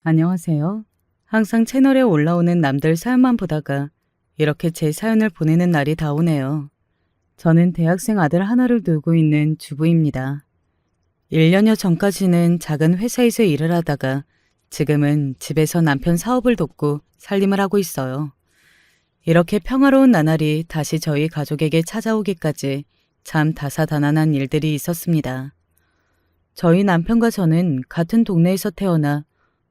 안녕하세요. 항상 채널에 올라오는 남들 사연만 보다가 이렇게 제 사연을 보내는 날이 다 오네요. 저는 대학생 아들 하나를 두고 있는 주부입니다. 1년여 전까지는 작은 회사에서 일을 하다가 지금은 집에서 남편 사업을 돕고 살림을 하고 있어요. 이렇게 평화로운 나날이 다시 저희 가족에게 찾아오기까지 참 다사다난한 일들이 있었습니다. 저희 남편과 저는 같은 동네에서 태어나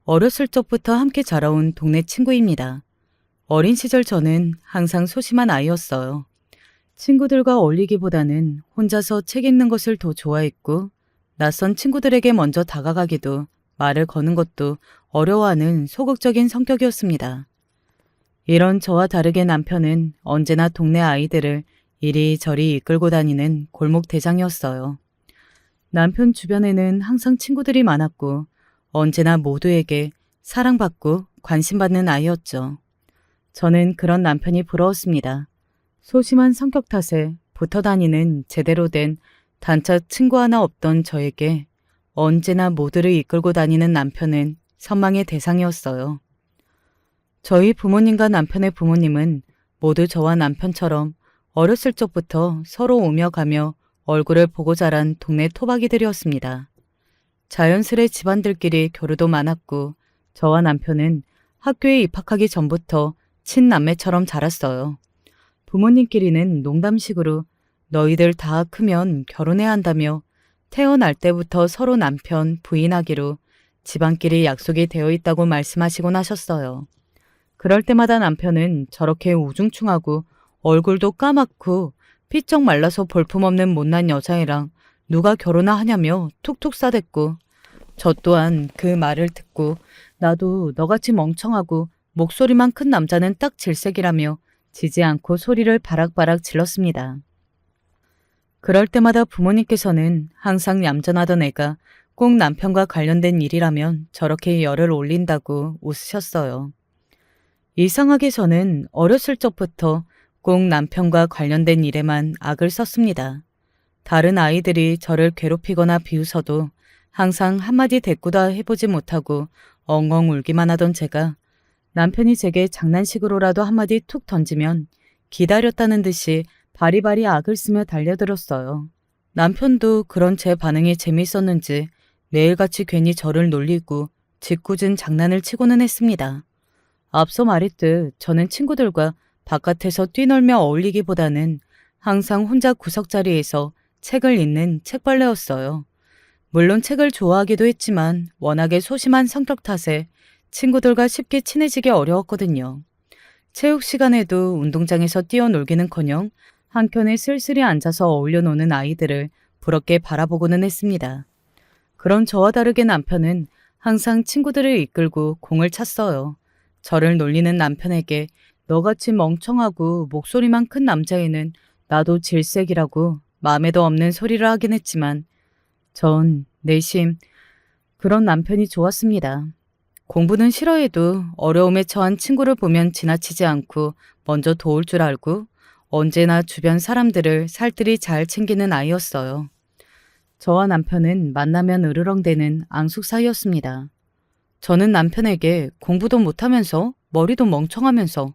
어렸을 적부터 함께 자라온 동네 친구입니다. 어린 시절 저는 항상 소심한 아이였어요. 친구들과 어울리기보다는 혼자서 책 읽는 것을 더 좋아했고, 낯선 친구들에게 먼저 다가가기도 말을 거는 것도 어려워하는 소극적인 성격이었습니다. 이런 저와 다르게 남편은 언제나 동네 아이들을 이리저리 이끌고 다니는 골목 대장이었어요. 남편 주변에는 항상 친구들이 많았고 언제나 모두에게 사랑받고 관심받는 아이였죠. 저는 그런 남편이 부러웠습니다. 소심한 성격 탓에 붙어 다니는 제대로 된 단짝 친구 하나 없던 저에게 언제나 모두를 이끌고 다니는 남편은 선망의 대상이었어요. 저희 부모님과 남편의 부모님은 모두 저와 남편처럼 어렸을 적부터 서로 오며 가며 얼굴을 보고 자란 동네 토박이들이었습니다. 자연스레 집안들끼리 교류도 많았고 저와 남편은 학교에 입학하기 전부터 친남매처럼 자랐어요. 부모님끼리는 농담식으로 너희들 다 크면 결혼해야 한다며 태어날 때부터 서로 남편, 부인하기로 집안끼리 약속이 되어 있다고 말씀하시곤 하셨어요. 그럴 때마다 남편은 저렇게 우중충하고 얼굴도 까맣고 피쩍 말라서 볼품없는 못난 여자애랑 누가 결혼하냐며 툭툭 싸댔고 저 또한 그 말을 듣고 나도 너같이 멍청하고 목소리만 큰 남자는 딱 질색이라며 지지 않고 소리를 바락바락 질렀습니다. 그럴 때마다 부모님께서는 항상 얌전하던 애가 꼭 남편과 관련된 일이라면 저렇게 열을 올린다고 웃으셨어요. 이상하게 저는 어렸을 적부터 꼭 남편과 관련된 일에만 악을 썼습니다. 다른 아이들이 저를 괴롭히거나 비웃어도 항상 한마디 대꾸도 해보지 못하고 엉엉 울기만 하던 제가 남편이 제게 장난식으로라도 한마디 툭 던지면 기다렸다는 듯이 바리바리 악을 쓰며 달려들었어요. 남편도 그런 제 반응이 재미있었는지 매일같이 괜히 저를 놀리고 짓궂은 장난을 치고는 했습니다. 앞서 말했듯 저는 친구들과 바깥에서 뛰놀며 어울리기보다는 항상 혼자 구석자리에서 책을 읽는 책벌레였어요. 물론 책을 좋아하기도 했지만 워낙에 소심한 성격 탓에 친구들과 쉽게 친해지기 어려웠거든요. 체육 시간에도 운동장에서 뛰어놀기는커녕 한켠에 쓸쓸히 앉아서 어울려 노는 아이들을 부럽게 바라보고는 했습니다. 그런 저와 다르게 남편은 항상 친구들을 이끌고 공을 찼어요. 저를 놀리는 남편에게 너같이 멍청하고 목소리만 큰 남자애는 나도 질색이라고 마음에도 없는 소리를 하긴 했지만 전 내심 그런 남편이 좋았습니다. 공부는 싫어해도 어려움에 처한 친구를 보면 지나치지 않고 먼저 도울 줄 알고 언제나 주변 사람들을 살뜰히 잘 챙기는 아이였어요. 저와 남편은 만나면 으르렁대는 앙숙 사이였습니다. 저는 남편에게 공부도 못하면서 머리도 멍청하면서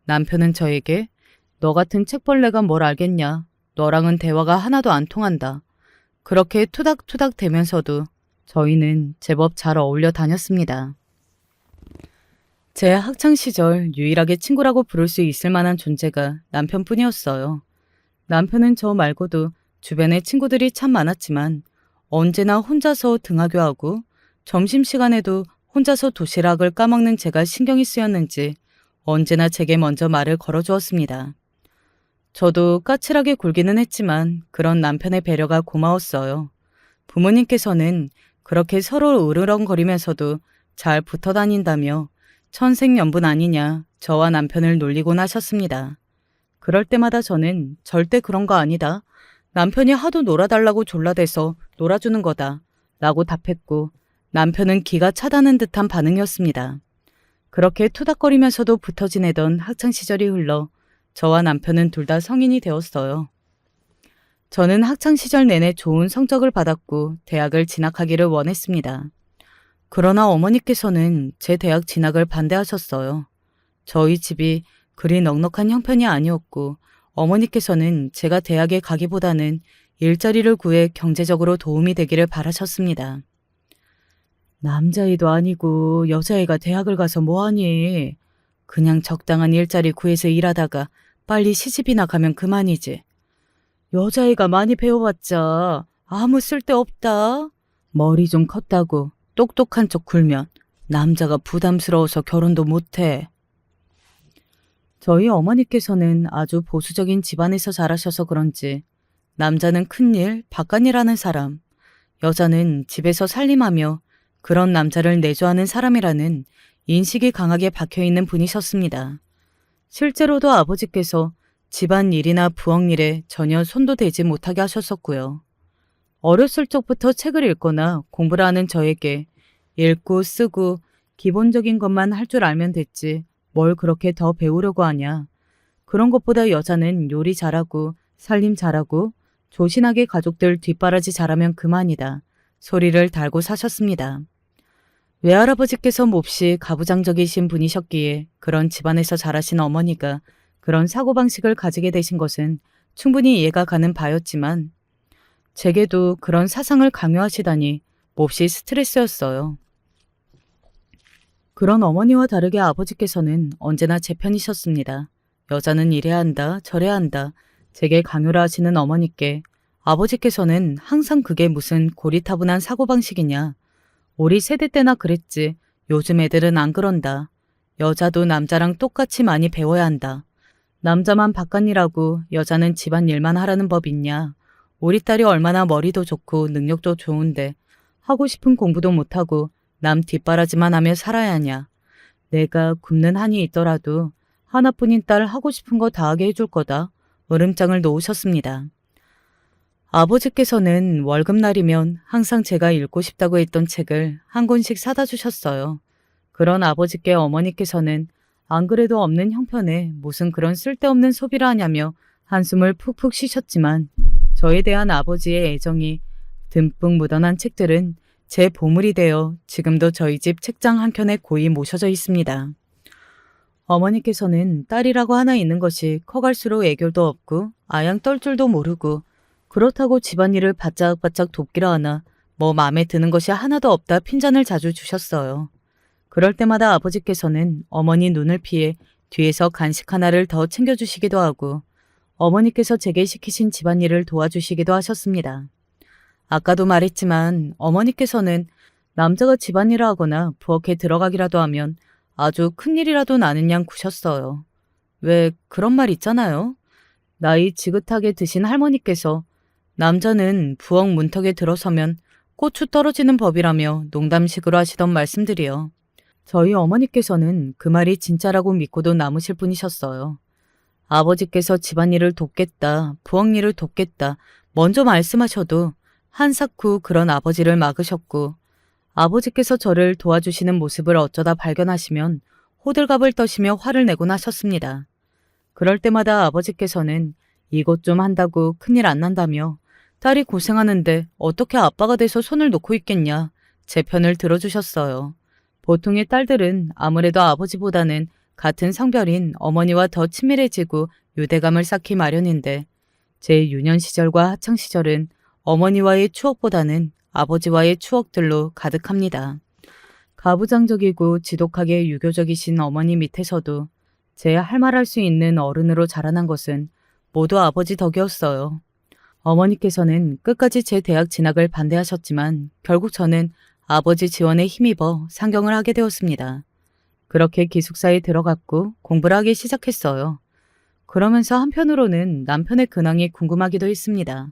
남편은 저에게 너 같은 책벌레가 뭘 알겠냐. 너랑은 대화가 하나도 안 통한다. 그렇게 투닥투닥 대면서도 저희는 제법 잘 어울려 다녔습니다. 제 학창시절 유일하게 친구라고 부를 수 있을 만한 존재가 남편뿐이었어요. 남편은 저 말고도 주변에 친구들이 참 많았지만 언제나 혼자서 등하교하고 점심시간에도 혼자서 도시락을 까먹는 제가 신경이 쓰였는지 언제나 제게 먼저 말을 걸어주었습니다. 저도 까칠하게 굴기는 했지만 그런 남편의 배려가 고마웠어요. 부모님께서는 그렇게 서로 으르렁거리면서도 잘 붙어 다닌다며 천생연분 아니냐 저와 남편을 놀리곤 하셨습니다. 그럴 때마다 저는 절대 그런 거 아니다. 남편이 하도 놀아달라고 졸라대서 놀아주는 거다 라고 답했고 남편은 기가 차다는 듯한 반응이었습니다. 그렇게 투닥거리면서도 붙어 지내던 학창시절이 흘러 저와 남편은 둘 다 성인이 되었어요. 저는 학창시절 내내 좋은 성적을 받았고 대학을 진학하기를 원했습니다. 그러나 어머니께서는 제 대학 진학을 반대하셨어요. 저희 집이 그리 넉넉한 형편이 아니었고 어머니께서는 제가 대학에 가기보다는 일자리를 구해 경제적으로 도움이 되기를 바라셨습니다. 남자애도 아니고 여자애가 대학을 가서 뭐하니? 그냥 적당한 일자리 구해서 일하다가 빨리 시집이나 가면 그만이지. 여자애가 많이 배워봤자 아무 쓸데없다. 머리 좀 컸다고 똑똑한 척 굴면 남자가 부담스러워서 결혼도 못해. 저희 어머니께서는 아주 보수적인 집안에서 자라셔서 그런지 남자는 큰일, 바깥일하는 사람, 여자는 집에서 살림하며 그런 남자를 내조하는 사람이라는 인식이 강하게 박혀있는 분이셨습니다. 실제로도 아버지께서 집안 일이나 부엌 일에 전혀 손도 대지 못하게 하셨었고요. 어렸을 적부터 책을 읽거나 공부를 하는 저에게 읽고 쓰고 기본적인 것만 할 줄 알면 됐지 뭘 그렇게 더 배우려고 하냐. 그런 것보다 여자는 요리 잘하고 살림 잘하고 조신하게 가족들 뒷바라지 잘하면 그만이다. 소리를 달고 사셨습니다. 외할아버지께서 몹시 가부장적이신 분이셨기에 그런 집안에서 자라신 어머니가 그런 사고방식을 가지게 되신 것은 충분히 이해가 가는 바였지만 제게도 그런 사상을 강요하시다니 몹시 스트레스였어요. 그런 어머니와 다르게 아버지께서는 언제나 제 편이셨습니다. 여자는 이래야 한다, 저래야 한다. 제게 강요를 하시는 어머니께 아버지께서는 항상 그게 무슨 고리타분한 사고방식이냐. 우리 세대 때나 그랬지. 요즘 애들은 안 그런다. 여자도 남자랑 똑같이 많이 배워야 한다. 남자만 바깥일하고 여자는 집안일만 하라는 법 있냐. 우리 딸이 얼마나 머리도 좋고 능력도 좋은데 하고 싶은 공부도 못하고 남 뒷바라지만 하며 살아야 하냐. 내가 굶는 한이 있더라도 하나뿐인 딸 하고 싶은 거 다 하게 해줄 거다. 으름장을 놓으셨습니다. 아버지께서는 월급날이면 항상 제가 읽고 싶다고 했던 책을 한 권씩 사다 주셨어요. 그런 아버지께 어머니께서는 안 그래도 없는 형편에 무슨 그런 쓸데없는 소비를 하냐며 한숨을 푹푹 쉬셨지만 저에 대한 아버지의 애정이 듬뿍 묻어난 책들은 제 보물이 되어 지금도 저희 집 책장 한켠에 고이 모셔져 있습니다. 어머니께서는 딸이라고 하나 있는 것이 커갈수록 애교도 없고 아양 떨 줄도 모르고 그렇다고 집안일을 바짝바짝 돕기라 하나 뭐 마음에 드는 것이 하나도 없다 핀잔을 자주 주셨어요. 그럴 때마다 아버지께서는 어머니 눈을 피해 뒤에서 간식 하나를 더 챙겨주시기도 하고 어머니께서 제게 시키신 집안일을 도와주시기도 하셨습니다. 아까도 말했지만 어머니께서는 남자가 집안일을 하거나 부엌에 들어가기라도 하면 아주 큰일이라도 나는 양 구셨어요. 왜 그런 말 있잖아요. 나이 지긋하게 드신 할머니께서 남자는 부엌 문턱에 들어서면 고추 떨어지는 법이라며 농담식으로 하시던 말씀들이요. 저희 어머니께서는 그 말이 진짜라고 믿고도 남으실 분이셨어요. 아버지께서 집안일을 돕겠다, 부엌일을 돕겠다 먼저 말씀하셔도 한사코 그런 아버지를 막으셨고 아버지께서 저를 도와주시는 모습을 어쩌다 발견하시면 호들갑을 떠시며 화를 내곤 하셨습니다. 그럴 때마다 아버지께서는 이것 좀 한다고 큰일 안 난다며 딸이 고생하는데 어떻게 아빠가 돼서 손을 놓고 있겠냐 제 편을 들어주셨어요. 보통의 딸들은 아무래도 아버지보다는 같은 성별인 어머니와 더 친밀해지고 유대감을 쌓기 마련인데 제 유년 시절과 학창 시절은 어머니와의 추억보다는 아버지와의 추억들로 가득합니다. 가부장적이고 지독하게 유교적이신 어머니 밑에서도 제 할 말 할 수 있는 어른으로 자라난 것은 모두 아버지 덕이었어요. 어머니께서는 끝까지 제 대학 진학을 반대하셨지만 결국 저는 아버지 지원에 힘입어 상경을 하게 되었습니다. 그렇게 기숙사에 들어갔고 공부를 하기 시작했어요. 그러면서 한편으로는 남편의 근황이 궁금하기도 했습니다.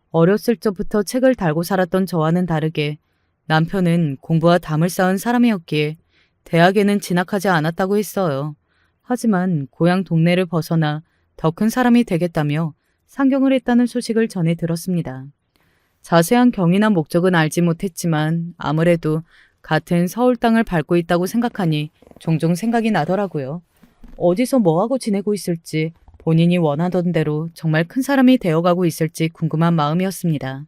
어렸을 적부터 책을 달고 살았던 저와는 다르게 남편은 공부와 담을 쌓은 사람이었기에 대학에는 진학하지 않았다고 했어요. 하지만 고향 동네를 벗어나 더 큰 사람이 되겠다며 상경을 했다는 소식을 전해 들었습니다. 자세한 경위나 목적은 알지 못했지만 아무래도 같은 서울 땅을 밟고 있다고 생각하니 종종 생각이 나더라고요. 어디서 뭐하고 지내고 있을지 본인이 원하던 대로 정말 큰 사람이 되어가고 있을지 궁금한 마음이었습니다.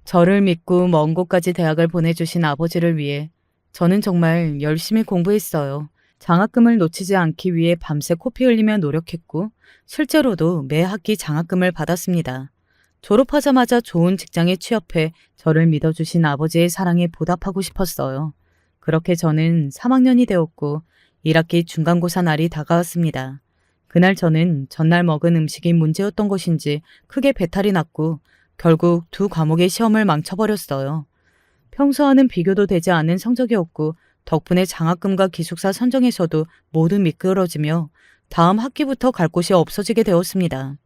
저를 믿고 먼 곳까지 대학을 보내주신 아버지를 위해 저는 정말 열심히 공부했어요. 장학금을 놓치지 않기 위해 밤새 코피 흘리며 노력했고 실제로도 매 학기 장학금을 받았습니다. 졸업하자마자 좋은 직장에 취업해 저를 믿어주신 아버지의 사랑에 보답하고 싶었어요. 그렇게 저는 3학년이 되었고 1학기 중간고사 날이 다가왔습니다. 그날 저는 전날 먹은 음식이 문제였던 것인지 크게 배탈이 났고 결국 2과목의 시험을 망쳐버렸어요. 평소와는 비교도 되지 않은 성적이었고 덕분에 장학금과 기숙사 선정에서도 모두 미끄러지며 다음 학기부터 갈 곳이 없어지게 되었습니다.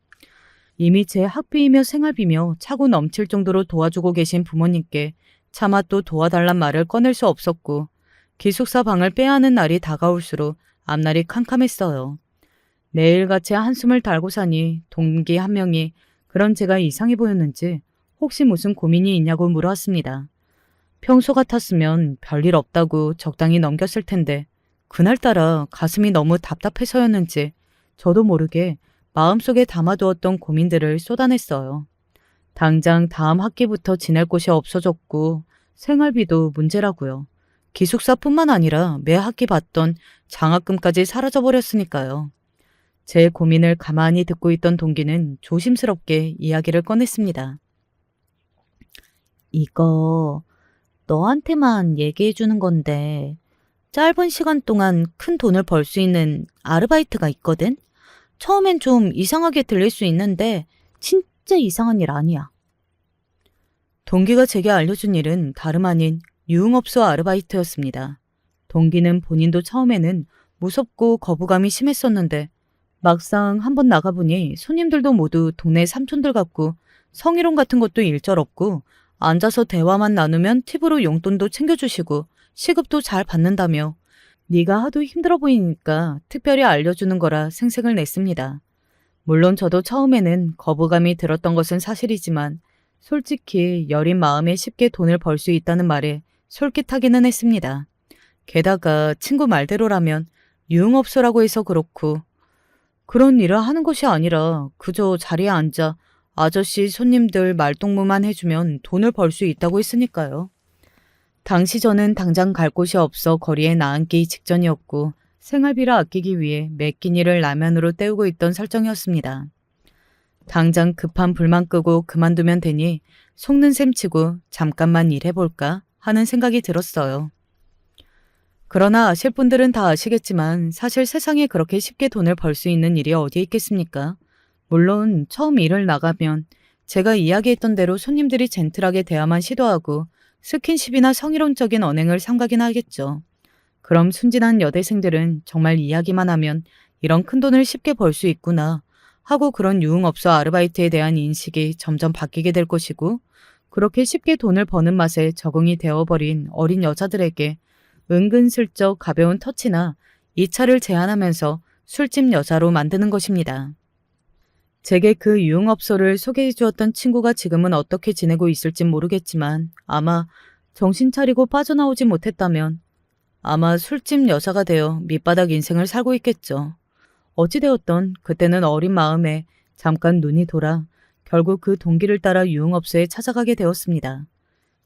이미 제 학비이며 생활비며 차고 넘칠 정도로 도와주고 계신 부모님께 차마 또 도와달란 말을 꺼낼 수 없었고 기숙사 방을 빼야 하는 날이 다가올수록 앞날이 캄캄했어요. 매일같이 한숨을 달고 사니 동기 한 명이 그런 제가 이상해 보였는지 혹시 무슨 고민이 있냐고 물어왔습니다. 평소 같았으면 별일 없다고 적당히 넘겼을 텐데 그날따라 가슴이 너무 답답해서였는지 저도 모르게 마음속에 담아두었던 고민들을 쏟아냈어요. 당장 다음 학기부터 지낼 곳이 없어졌고 생활비도 문제라고요. 기숙사뿐만 아니라 매 학기 받던 장학금까지 사라져버렸으니까요. 제 고민을 가만히 듣고 있던 동기는 조심스럽게 이야기를 꺼냈습니다. 이거 너한테만 얘기해 주는 건데 짧은 시간 동안 큰 돈을 벌 수 있는 아르바이트가 있거든? 처음엔 좀 이상하게 들릴 수 있는데 진짜 이상한 일 아니야. 동기가 제게 알려준 일은 다름 아닌 유흥업소 아르바이트였습니다. 동기는 본인도 처음에는 무섭고 거부감이 심했었는데 막상 한번 나가보니 손님들도 모두 동네 삼촌들 같고 성희롱 같은 것도 일절 없고 앉아서 대화만 나누면 팁으로 용돈도 챙겨주시고 시급도 잘 받는다며 네가 하도 힘들어 보이니까 특별히 알려주는 거라 생색을 냈습니다. 물론 저도 처음에는 거부감이 들었던 것은 사실이지만 솔직히 여린 마음에 쉽게 돈을 벌 수 있다는 말에 솔깃하기는 했습니다. 게다가 친구 말대로라면 유흥업소라고 해서 그렇고 그런 일을 하는 것이 아니라 그저 자리에 앉아 아저씨 손님들 말동무만 해주면 돈을 벌 수 있다고 했으니까요. 당시 저는 당장 갈 곳이 없어 거리에 나앉기 직전이었고 생활비를 아끼기 위해 매 끼니를 라면으로 때우고 있던 설정이었습니다. 당장 급한 불만 끄고 그만두면 되니 속는 셈 치고 잠깐만 일해볼까 하는 생각이 들었어요. 그러나 아실 분들은 다 아시겠지만 사실 세상에 그렇게 쉽게 돈을 벌 수 있는 일이 어디에 있겠습니까? 물론 처음 일을 나가면 제가 이야기했던 대로 손님들이 젠틀하게 대화만 시도하고 스킨십이나 성희롱적인 언행을 삼가긴 하겠죠. 그럼 순진한 여대생들은 정말 이야기만 하면 이런 큰돈을 쉽게 벌 수 있구나 하고 그런 유흥업소 아르바이트에 대한 인식이 점점 바뀌게 될 것이고 그렇게 쉽게 돈을 버는 맛에 적응이 되어버린 어린 여자들에게 은근슬쩍 가벼운 터치나 2차를 제안하면서 술집 여자로 만드는 것입니다. 제게 그 유흥업소를 소개해 주었던 친구가 지금은 어떻게 지내고 있을진 모르겠지만 아마 정신 차리고 빠져나오지 못했다면 아마 술집 여자가 되어 밑바닥 인생을 살고 있겠죠. 어찌되었던 그때는 어린 마음에 잠깐 눈이 돌아 결국 그 동기를 따라 유흥업소에 찾아가게 되었습니다.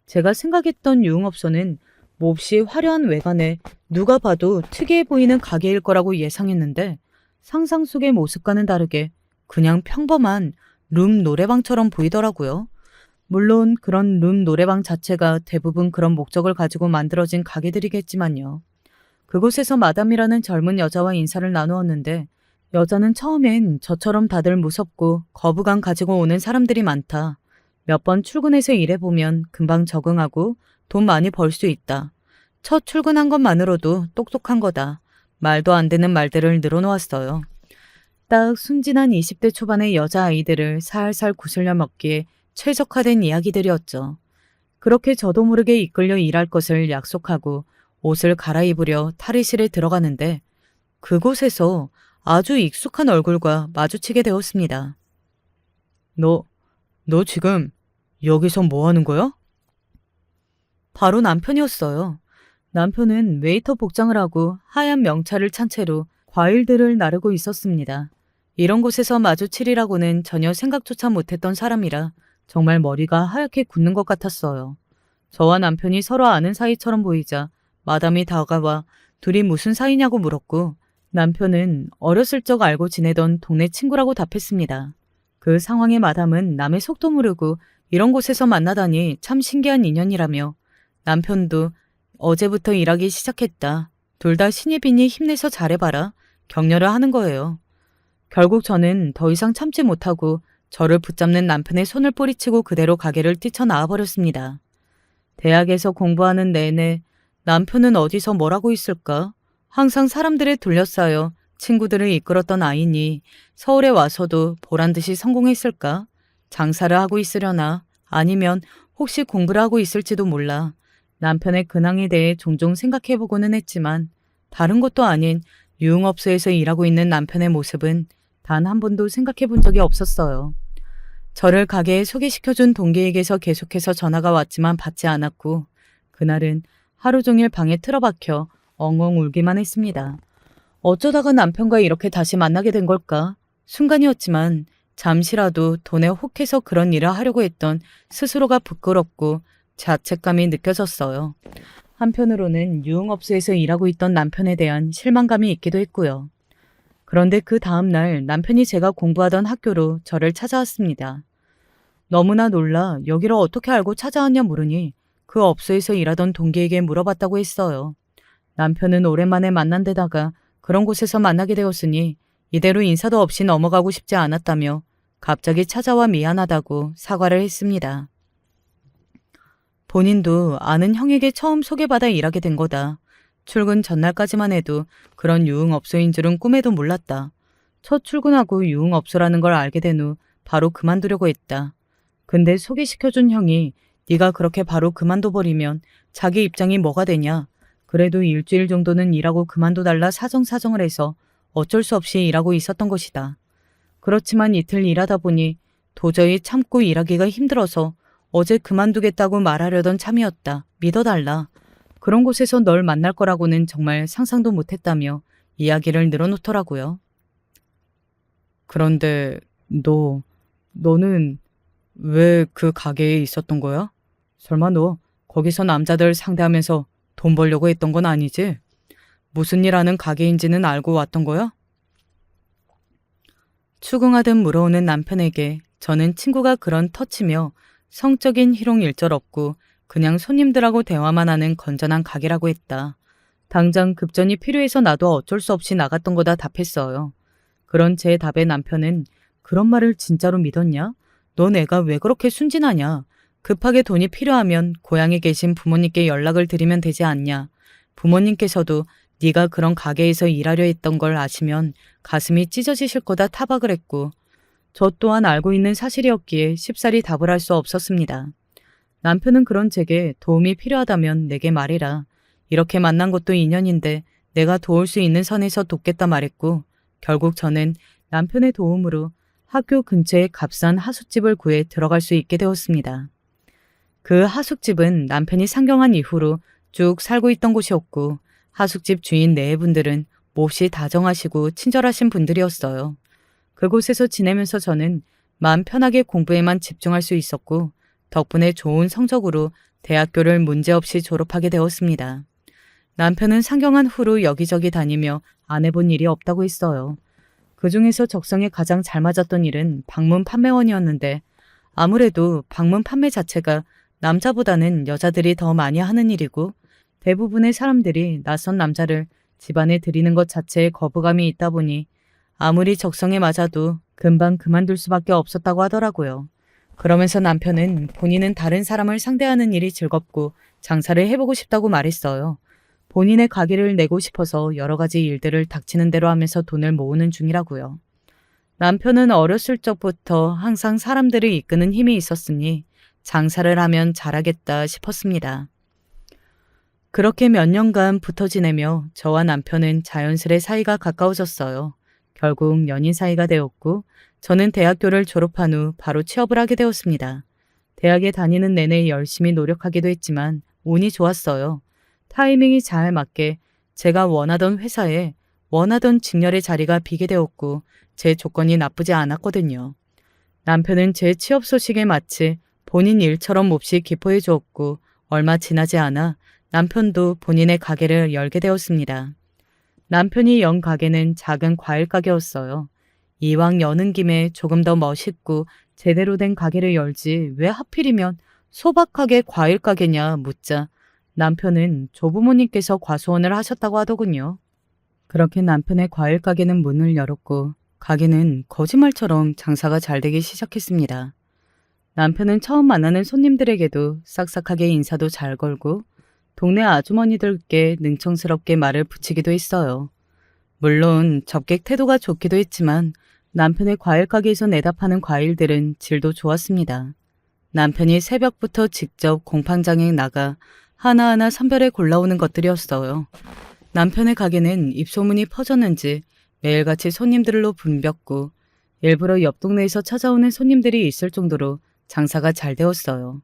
제가 생각했던 유흥업소는 몹시 화려한 외관에 누가 봐도 특이해 보이는 가게일 거라고 예상했는데 상상 속의 모습과는 다르게 그냥 평범한 룸 노래방처럼 보이더라고요. 물론 그런 룸 노래방 자체가 대부분 그런 목적을 가지고 만들어진 가게들이겠지만요. 그곳에서 마담이라는 젊은 여자와 인사를 나누었는데 여자는 처음엔 저처럼 다들 무섭고 거부감 가지고 오는 사람들이 많다. 몇 번 출근해서 일해보면 금방 적응하고 돈 많이 벌 수 있다. 첫 출근한 것만으로도 똑똑한 거다. 말도 안 되는 말들을 늘어놓았어요. 딱 순진한 20대 초반의 여자아이들을 살살 구슬려 먹기에 최적화된 이야기들이었죠. 그렇게 저도 모르게 이끌려 일할 것을 약속하고 옷을 갈아입으려 탈의실에 들어가는데 그곳에서 아주 익숙한 얼굴과 마주치게 되었습니다. 너 지금 여기서 뭐 하는 거야? 바로 남편이었어요. 남편은 웨이터 복장을 하고 하얀 명찰을 찬 채로 과일들을 나르고 있었습니다. 이런 곳에서 마주치리라고는 전혀 생각조차 못했던 사람이라 정말 머리가 하얗게 굳는 것 같았어요. 저와 남편이 서로 아는 사이처럼 보이자 마담이 다가와 둘이 무슨 사이냐고 물었고 남편은 어렸을 적 알고 지내던 동네 친구라고 답했습니다. 그 상황에 마담은 남의 속도 모르고 이런 곳에서 만나다니 참 신기한 인연이라며 남편도 어제부터 일하기 시작했다. 둘 다 신입이니 힘내서 잘해봐라. 격려를 하는 거예요. 결국 저는 더 이상 참지 못하고 저를 붙잡는 남편의 손을 뿌리치고 그대로 가게를 뛰쳐나와 버렸습니다. 대학에서 공부하는 내내 남편은 어디서 뭘 하고 있을까? 항상 사람들에 둘러싸여 친구들을 이끌었던 아이니 서울에 와서도 보란듯이 성공했을까? 장사를 하고 있으려나? 아니면 혹시 공부를 하고 있을지도 몰라. 남편의 근황에 대해 종종 생각해보고는 했지만 다른 것도 아닌 유흥업소에서 일하고 있는 남편의 모습은 단 한 번도 생각해 본 적이 없었어요. 저를 가게에 소개시켜준 동기에게서 계속해서 전화가 왔지만 받지 않았고 그날은 하루 종일 방에 틀어박혀 엉엉 울기만 했습니다. 어쩌다가 남편과 이렇게 다시 만나게 된 걸까? 순간이었지만 잠시라도 돈에 혹해서 그런 일을 하려고 했던 스스로가 부끄럽고 자책감이 느껴졌어요. 한편으로는 유흥업소에서 일하고 있던 남편에 대한 실망감이 있기도 했고요. 그런데 그 다음 날 남편이 제가 공부하던 학교로 저를 찾아왔습니다. 너무나 놀라 여기를 어떻게 알고 찾아왔냐 물으니 그 업소에서 일하던 동기에게 물어봤다고 했어요. 남편은 오랜만에 만난 데다가 그런 곳에서 만나게 되었으니 이대로 인사도 없이 넘어가고 싶지 않았다며 갑자기 찾아와 미안하다고 사과를 했습니다. 본인도 아는 형에게 처음 소개받아 일하게 된 거다. 출근 전날까지만 해도 그런 유흥업소인 줄은 꿈에도 몰랐다. 첫 출근하고 유흥업소라는 걸 알게 된 후 바로 그만두려고 했다. 근데 소개시켜준 형이 네가 그렇게 바로 그만둬버리면 자기 입장이 뭐가 되냐. 그래도 일주일 정도는 일하고 그만둬달라 사정사정을 해서 어쩔 수 없이 일하고 있었던 것이다. 그렇지만 이틀 일하다 보니 도저히 참고 일하기가 힘들어서 어제 그만두겠다고 말하려던 참이었다. 믿어달라. 그런 곳에서 널 만날 거라고는 정말 상상도 못했다며 이야기를 늘어놓더라고요. 그런데 너는 왜 그 가게에 있었던 거야? 설마 너 거기서 남자들 상대하면서 돈 벌려고 했던 건 아니지? 무슨 일 하는 가게인지는 알고 왔던 거야? 추궁하듯 물어오는 남편에게 저는 친구가 그런 터치며 성적인 희롱 일절 없고 그냥 손님들하고 대화만 하는 건전한 가게라고 했다. 당장 급전이 필요해서 나도 어쩔 수 없이 나갔던 거다 답했어요. 그런 제 답에 남편은 그런 말을 진짜로 믿었냐? 넌 애가 왜 그렇게 순진하냐? 급하게 돈이 필요하면 고향에 계신 부모님께 연락을 드리면 되지 않냐? 부모님께서도 네가 그런 가게에서 일하려 했던 걸 아시면 가슴이 찢어지실 거다 타박을 했고 저 또한 알고 있는 사실이었기에 쉽사리 답을 할 수 없었습니다. 남편은 그런 제게 도움이 필요하다면 내게 말해라. 이렇게 만난 것도 인연인데 내가 도울 수 있는 선에서 돕겠다 말했고 결국 저는 남편의 도움으로 학교 근처에 값싼 하숙집을 구해 들어갈 수 있게 되었습니다. 그 하숙집은 남편이 상경한 이후로 쭉 살고 있던 곳이었고 하숙집 주인 네 분들은 몹시 다정하시고 친절하신 분들이었어요. 그곳에서 지내면서 저는 마음 편하게 공부에만 집중할 수 있었고 덕분에 좋은 성적으로 대학교를 문제없이 졸업하게 되었습니다. 남편은 상경한 후로 여기저기 다니며 안 해본 일이 없다고 했어요. 그중에서 적성에 가장 잘 맞았던 일은 방문 판매원이었는데 아무래도 방문 판매 자체가 남자보다는 여자들이 더 많이 하는 일이고 대부분의 사람들이 낯선 남자를 집안에 들이는 것 자체에 거부감이 있다 보니 아무리 적성에 맞아도 금방 그만둘 수밖에 없었다고 하더라고요. 그러면서 남편은 본인은 다른 사람을 상대하는 일이 즐겁고 장사를 해보고 싶다고 말했어요. 본인의 가게를 내고 싶어서 여러 가지 일들을 닥치는 대로 하면서 돈을 모으는 중이라고요. 남편은 어렸을 적부터 항상 사람들을 이끄는 힘이 있었으니 장사를 하면 잘하겠다 싶었습니다. 그렇게 몇 년간 붙어 지내며 저와 남편은 자연스레 사이가 가까워졌어요. 결국 연인 사이가 되었고 저는 대학교를 졸업한 후 바로 취업을 하게 되었습니다. 대학에 다니는 내내 열심히 노력하기도 했지만 운이 좋았어요. 타이밍이 잘 맞게 제가 원하던 회사에 원하던 직렬의 자리가 비게 되었고 제 조건이 나쁘지 않았거든요. 남편은 제 취업 소식에 마치 본인 일처럼 몹시 기뻐해 주었고 얼마 지나지 않아 남편도 본인의 가게를 열게 되었습니다. 남편이 연 가게는 작은 과일 가게였어요. 이왕 여는 김에 조금 더 멋있고 제대로 된 가게를 열지 왜 하필이면 소박하게 과일 가게냐 묻자 남편은 조부모님께서 과수원을 하셨다고 하더군요. 그렇게 남편의 과일 가게는 문을 열었고 가게는 거짓말처럼 장사가 잘 되기 시작했습니다. 남편은 처음 만나는 손님들에게도 싹싹하게 인사도 잘 걸고 동네 아주머니들께 능청스럽게 말을 붙이기도 했어요. 물론 접객 태도가 좋기도 했지만 남편의 과일 가게에서 내다 파는 과일들은 질도 좋았습니다. 남편이 새벽부터 직접 공판장에 나가 하나하나 선별해 골라오는 것들이었어요. 남편의 가게는 입소문이 퍼졌는지 매일같이 손님들로 붐볐고 일부러 옆 동네에서 찾아오는 손님들이 있을 정도로 장사가 잘 되었어요.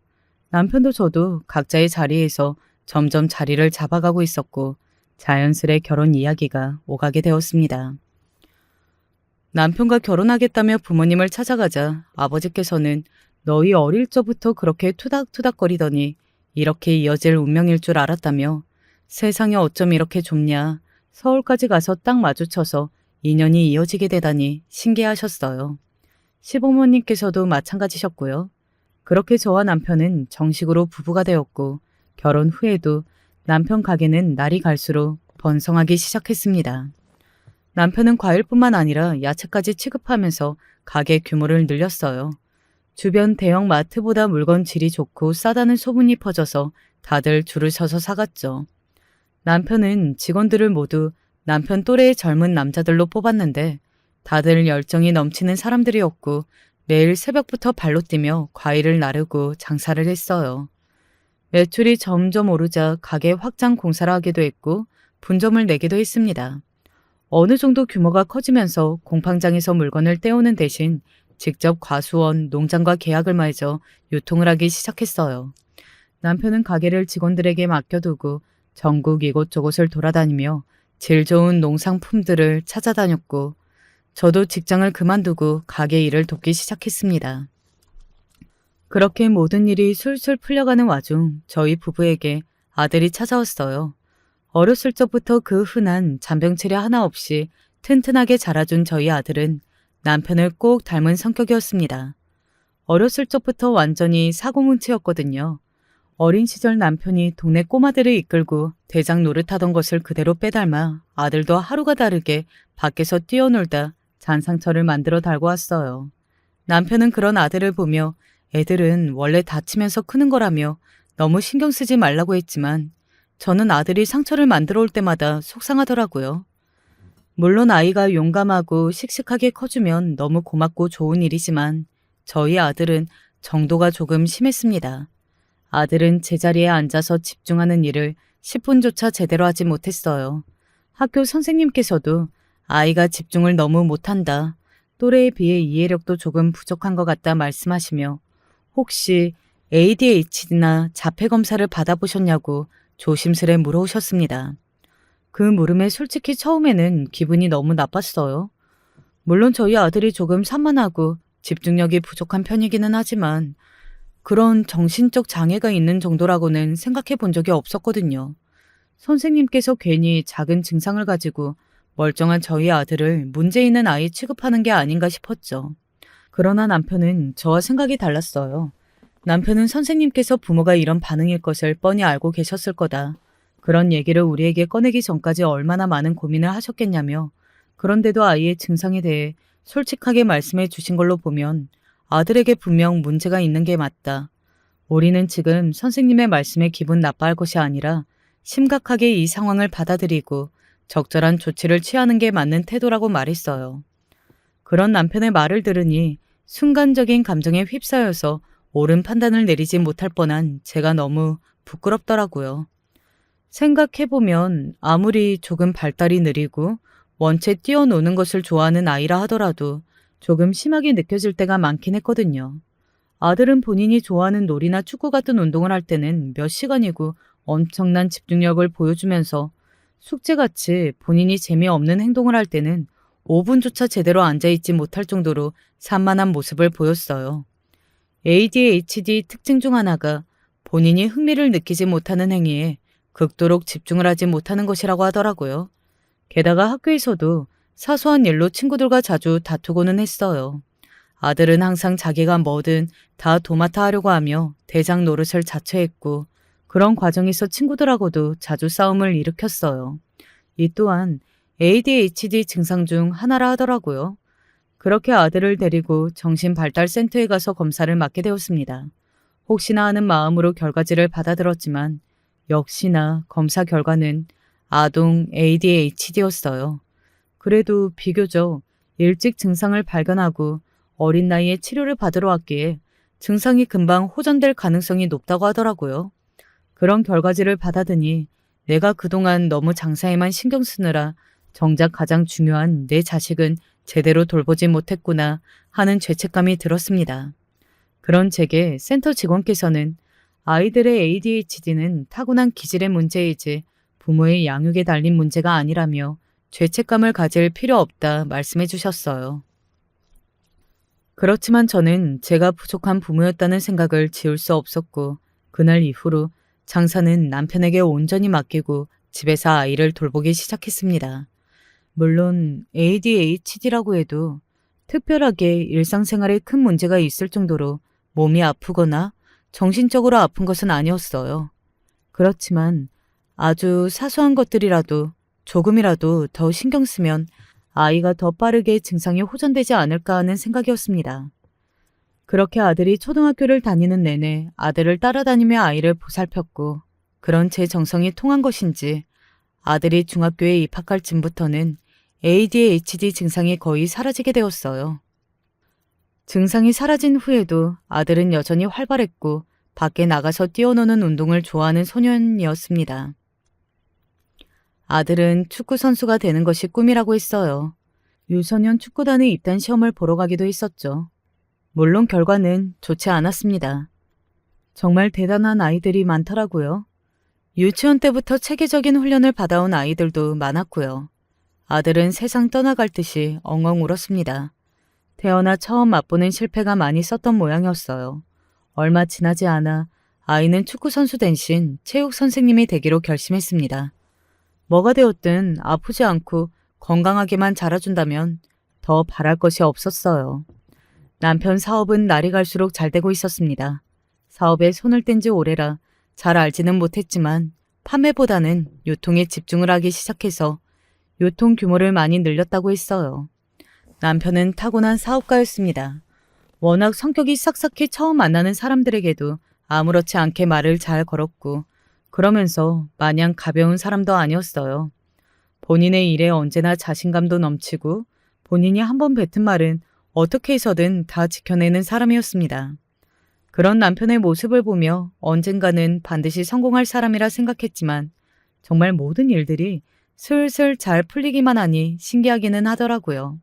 남편도 저도 각자의 자리에서 점점 자리를 잡아가고 있었고 자연스레 결혼 이야기가 오가게 되었습니다. 남편과 결혼하겠다며 부모님을 찾아가자 아버지께서는 너희 어릴 적부터 그렇게 투닥투닥거리더니 이렇게 이어질 운명일 줄 알았다며 세상에 어쩜 이렇게 좁냐 서울까지 가서 딱 마주쳐서 인연이 이어지게 되다니 신기하셨어요. 시부모님께서도 마찬가지셨고요. 그렇게 저와 남편은 정식으로 부부가 되었고 결혼 후에도 남편 가게는 날이 갈수록 번성하기 시작했습니다. 남편은 과일뿐만 아니라 야채까지 취급하면서 가게 규모를 늘렸어요. 주변 대형 마트보다 물건 질이 좋고 싸다는 소문이 퍼져서 다들 줄을 서서 사갔죠. 남편은 직원들을 모두 남편 또래의 젊은 남자들로 뽑았는데 다들 열정이 넘치는 사람들이었고 매일 새벽부터 발로 뛰며 과일을 나르고 장사를 했어요. 매출이 점점 오르자 가게 확장 공사를 하기도 했고 분점을 내기도 했습니다. 어느 정도 규모가 커지면서 공판장에서 물건을 떼오는 대신 직접 과수원, 농장과 계약을 맺어 유통을 하기 시작했어요. 남편은 가게를 직원들에게 맡겨두고 전국 이곳저곳을 돌아다니며 질 좋은 농상품들을 찾아다녔고 저도 직장을 그만두고 가게 일을 돕기 시작했습니다. 그렇게 모든 일이 술술 풀려가는 와중 저희 부부에게 아들이 찾아왔어요. 어렸을 적부터 그 흔한 잔병치레 하나 없이 튼튼하게 자라준 저희 아들은 남편을 꼭 닮은 성격이었습니다. 어렸을 적부터 완전히 사고뭉치였거든요. 어린 시절 남편이 동네 꼬마들을 이끌고 대장 노릇하던 것을 그대로 빼닮아 아들도 하루가 다르게 밖에서 뛰어놀다 잔상처를 만들어 달고 왔어요. 남편은 그런 아들을 보며 애들은 원래 다치면서 크는 거라며 너무 신경 쓰지 말라고 했지만 저는 아들이 상처를 만들어 올 때마다 속상하더라고요. 물론 아이가 용감하고 씩씩하게 커주면 너무 고맙고 좋은 일이지만 저희 아들은 정도가 조금 심했습니다. 아들은 제자리에 앉아서 집중하는 일을 10분조차 제대로 하지 못했어요. 학교 선생님께서도 아이가 집중을 너무 못한다. 또래에 비해 이해력도 조금 부족한 것 같다 말씀하시며 혹시 ADHD나 자폐 검사를 받아보셨냐고 조심스레 물어오셨습니다. 그 물음에 솔직히 처음에는 기분이 너무 나빴어요. 물론 저희 아들이 조금 산만하고 집중력이 부족한 편이기는 하지만 그런 정신적 장애가 있는 정도라고는 생각해 본 적이 없었거든요. 선생님께서 괜히 작은 증상을 가지고 멀쩡한 저희 아들을 문제 있는 아이 취급하는 게 아닌가 싶었죠. 그러나 남편은 저와 생각이 달랐어요. 남편은 선생님께서 부모가 이런 반응일 것을 뻔히 알고 계셨을 거다. 그런 얘기를 우리에게 꺼내기 전까지 얼마나 많은 고민을 하셨겠냐며 그런데도 아이의 증상에 대해 솔직하게 말씀해 주신 걸로 보면 아들에게 분명 문제가 있는 게 맞다. 우리는 지금 선생님의 말씀에 기분 나빠할 것이 아니라 심각하게 이 상황을 받아들이고 적절한 조치를 취하는 게 맞는 태도라고 말했어요. 그런 남편의 말을 들으니 순간적인 감정에 휩싸여서 옳은 판단을 내리지 못할 뻔한 제가 너무 부끄럽더라고요. 생각해보면 아무리 조금 발달이 느리고 원체 뛰어노는 것을 좋아하는 아이라 하더라도 조금 심하게 느껴질 때가 많긴 했거든요. 아들은 본인이 좋아하는 놀이나 축구 같은 운동을 할 때는 몇 시간이고 엄청난 집중력을 보여주면서 숙제같이 본인이 재미없는 행동을 할 때는 5분조차 제대로 앉아있지 못할 정도로 산만한 모습을 보였어요. ADHD 특징 중 하나가 본인이 흥미를 느끼지 못하는 행위에 극도록 집중을 하지 못하는 것이라고 하더라고요. 게다가 학교에서도 사소한 일로 친구들과 자주 다투고는 했어요. 아들은 항상 자기가 뭐든 다 도맡아 하려고 하며 대장 노릇을 자처했고 그런 과정에서 친구들하고도 자주 싸움을 일으켰어요. 이 또한 ADHD 증상 중 하나라 하더라고요. 그렇게 아들을 데리고 정신발달센터에 가서 검사를 맡게 되었습니다. 혹시나 하는 마음으로 결과지를 받아들었지만 역시나 검사 결과는 아동 ADHD였어요. 그래도 비교적 일찍 증상을 발견하고 어린 나이에 치료를 받으러 왔기에 증상이 금방 호전될 가능성이 높다고 하더라고요. 그런 결과지를 받아드니 내가 그동안 너무 장사에만 신경 쓰느라 정작 가장 중요한 내 자식은 제대로 돌보지 못했구나 하는 죄책감이 들었습니다. 그런 제게 센터 직원께서는 아이들의 ADHD는 타고난 기질의 문제이지 부모의 양육에 달린 문제가 아니라며 죄책감을 가질 필요 없다 말씀해 주셨어요. 그렇지만 저는 제가 부족한 부모였다는 생각을 지울 수 없었고 그날 이후로 장사는 남편에게 온전히 맡기고 집에서 아이를 돌보기 시작했습니다. 물론 ADHD라고 해도 특별하게 일상생활에 큰 문제가 있을 정도로 몸이 아프거나 정신적으로 아픈 것은 아니었어요. 그렇지만 아주 사소한 것들이라도 조금이라도 더 신경 쓰면 아이가 더 빠르게 증상이 호전되지 않을까 하는 생각이었습니다. 그렇게 아들이 초등학교를 다니는 내내 아들을 따라다니며 아이를 보살폈고 그런 제 정성이 통한 것인지 아들이 중학교에 입학할 즈음부터는 ADHD 증상이 거의 사라지게 되었어요. 증상이 사라진 후에도 아들은 여전히 활발했고 밖에 나가서 뛰어노는 운동을 좋아하는 소년이었습니다. 아들은 축구 선수가 되는 것이 꿈이라고 했어요. 유소년 축구단의 입단 시험을 보러 가기도 했었죠. 물론 결과는 좋지 않았습니다. 정말 대단한 아이들이 많더라고요. 유치원 때부터 체계적인 훈련을 받아온 아이들도 많았고요. 아들은 세상 떠나갈 듯이 엉엉 울었습니다. 태어나 처음 맛보는 실패가 많이 썼던 모양이었어요. 얼마 지나지 않아 아이는 축구 선수 대신 체육 선생님이 되기로 결심했습니다. 뭐가 되었든 아프지 않고 건강하게만 자라준다면 더 바랄 것이 없었어요. 남편 사업은 날이 갈수록 잘 되고 있었습니다. 사업에 손을 뗀 지 오래라 잘 알지는 못했지만 판매보다는 유통에 집중을 하기 시작해서 유통 규모를 많이 늘렸다고 했어요. 남편은 타고난 사업가였습니다. 워낙 성격이 싹싹해 처음 만나는 사람들에게도 아무렇지 않게 말을 잘 걸었고 그러면서 마냥 가벼운 사람도 아니었어요. 본인의 일에 언제나 자신감도 넘치고 본인이 한번 뱉은 말은 어떻게 해서든 다 지켜내는 사람이었습니다. 그런 남편의 모습을 보며 언젠가는 반드시 성공할 사람이라 생각했지만 정말 모든 일들이 슬슬 잘 풀리기만 하니 신기하기는 하더라고요.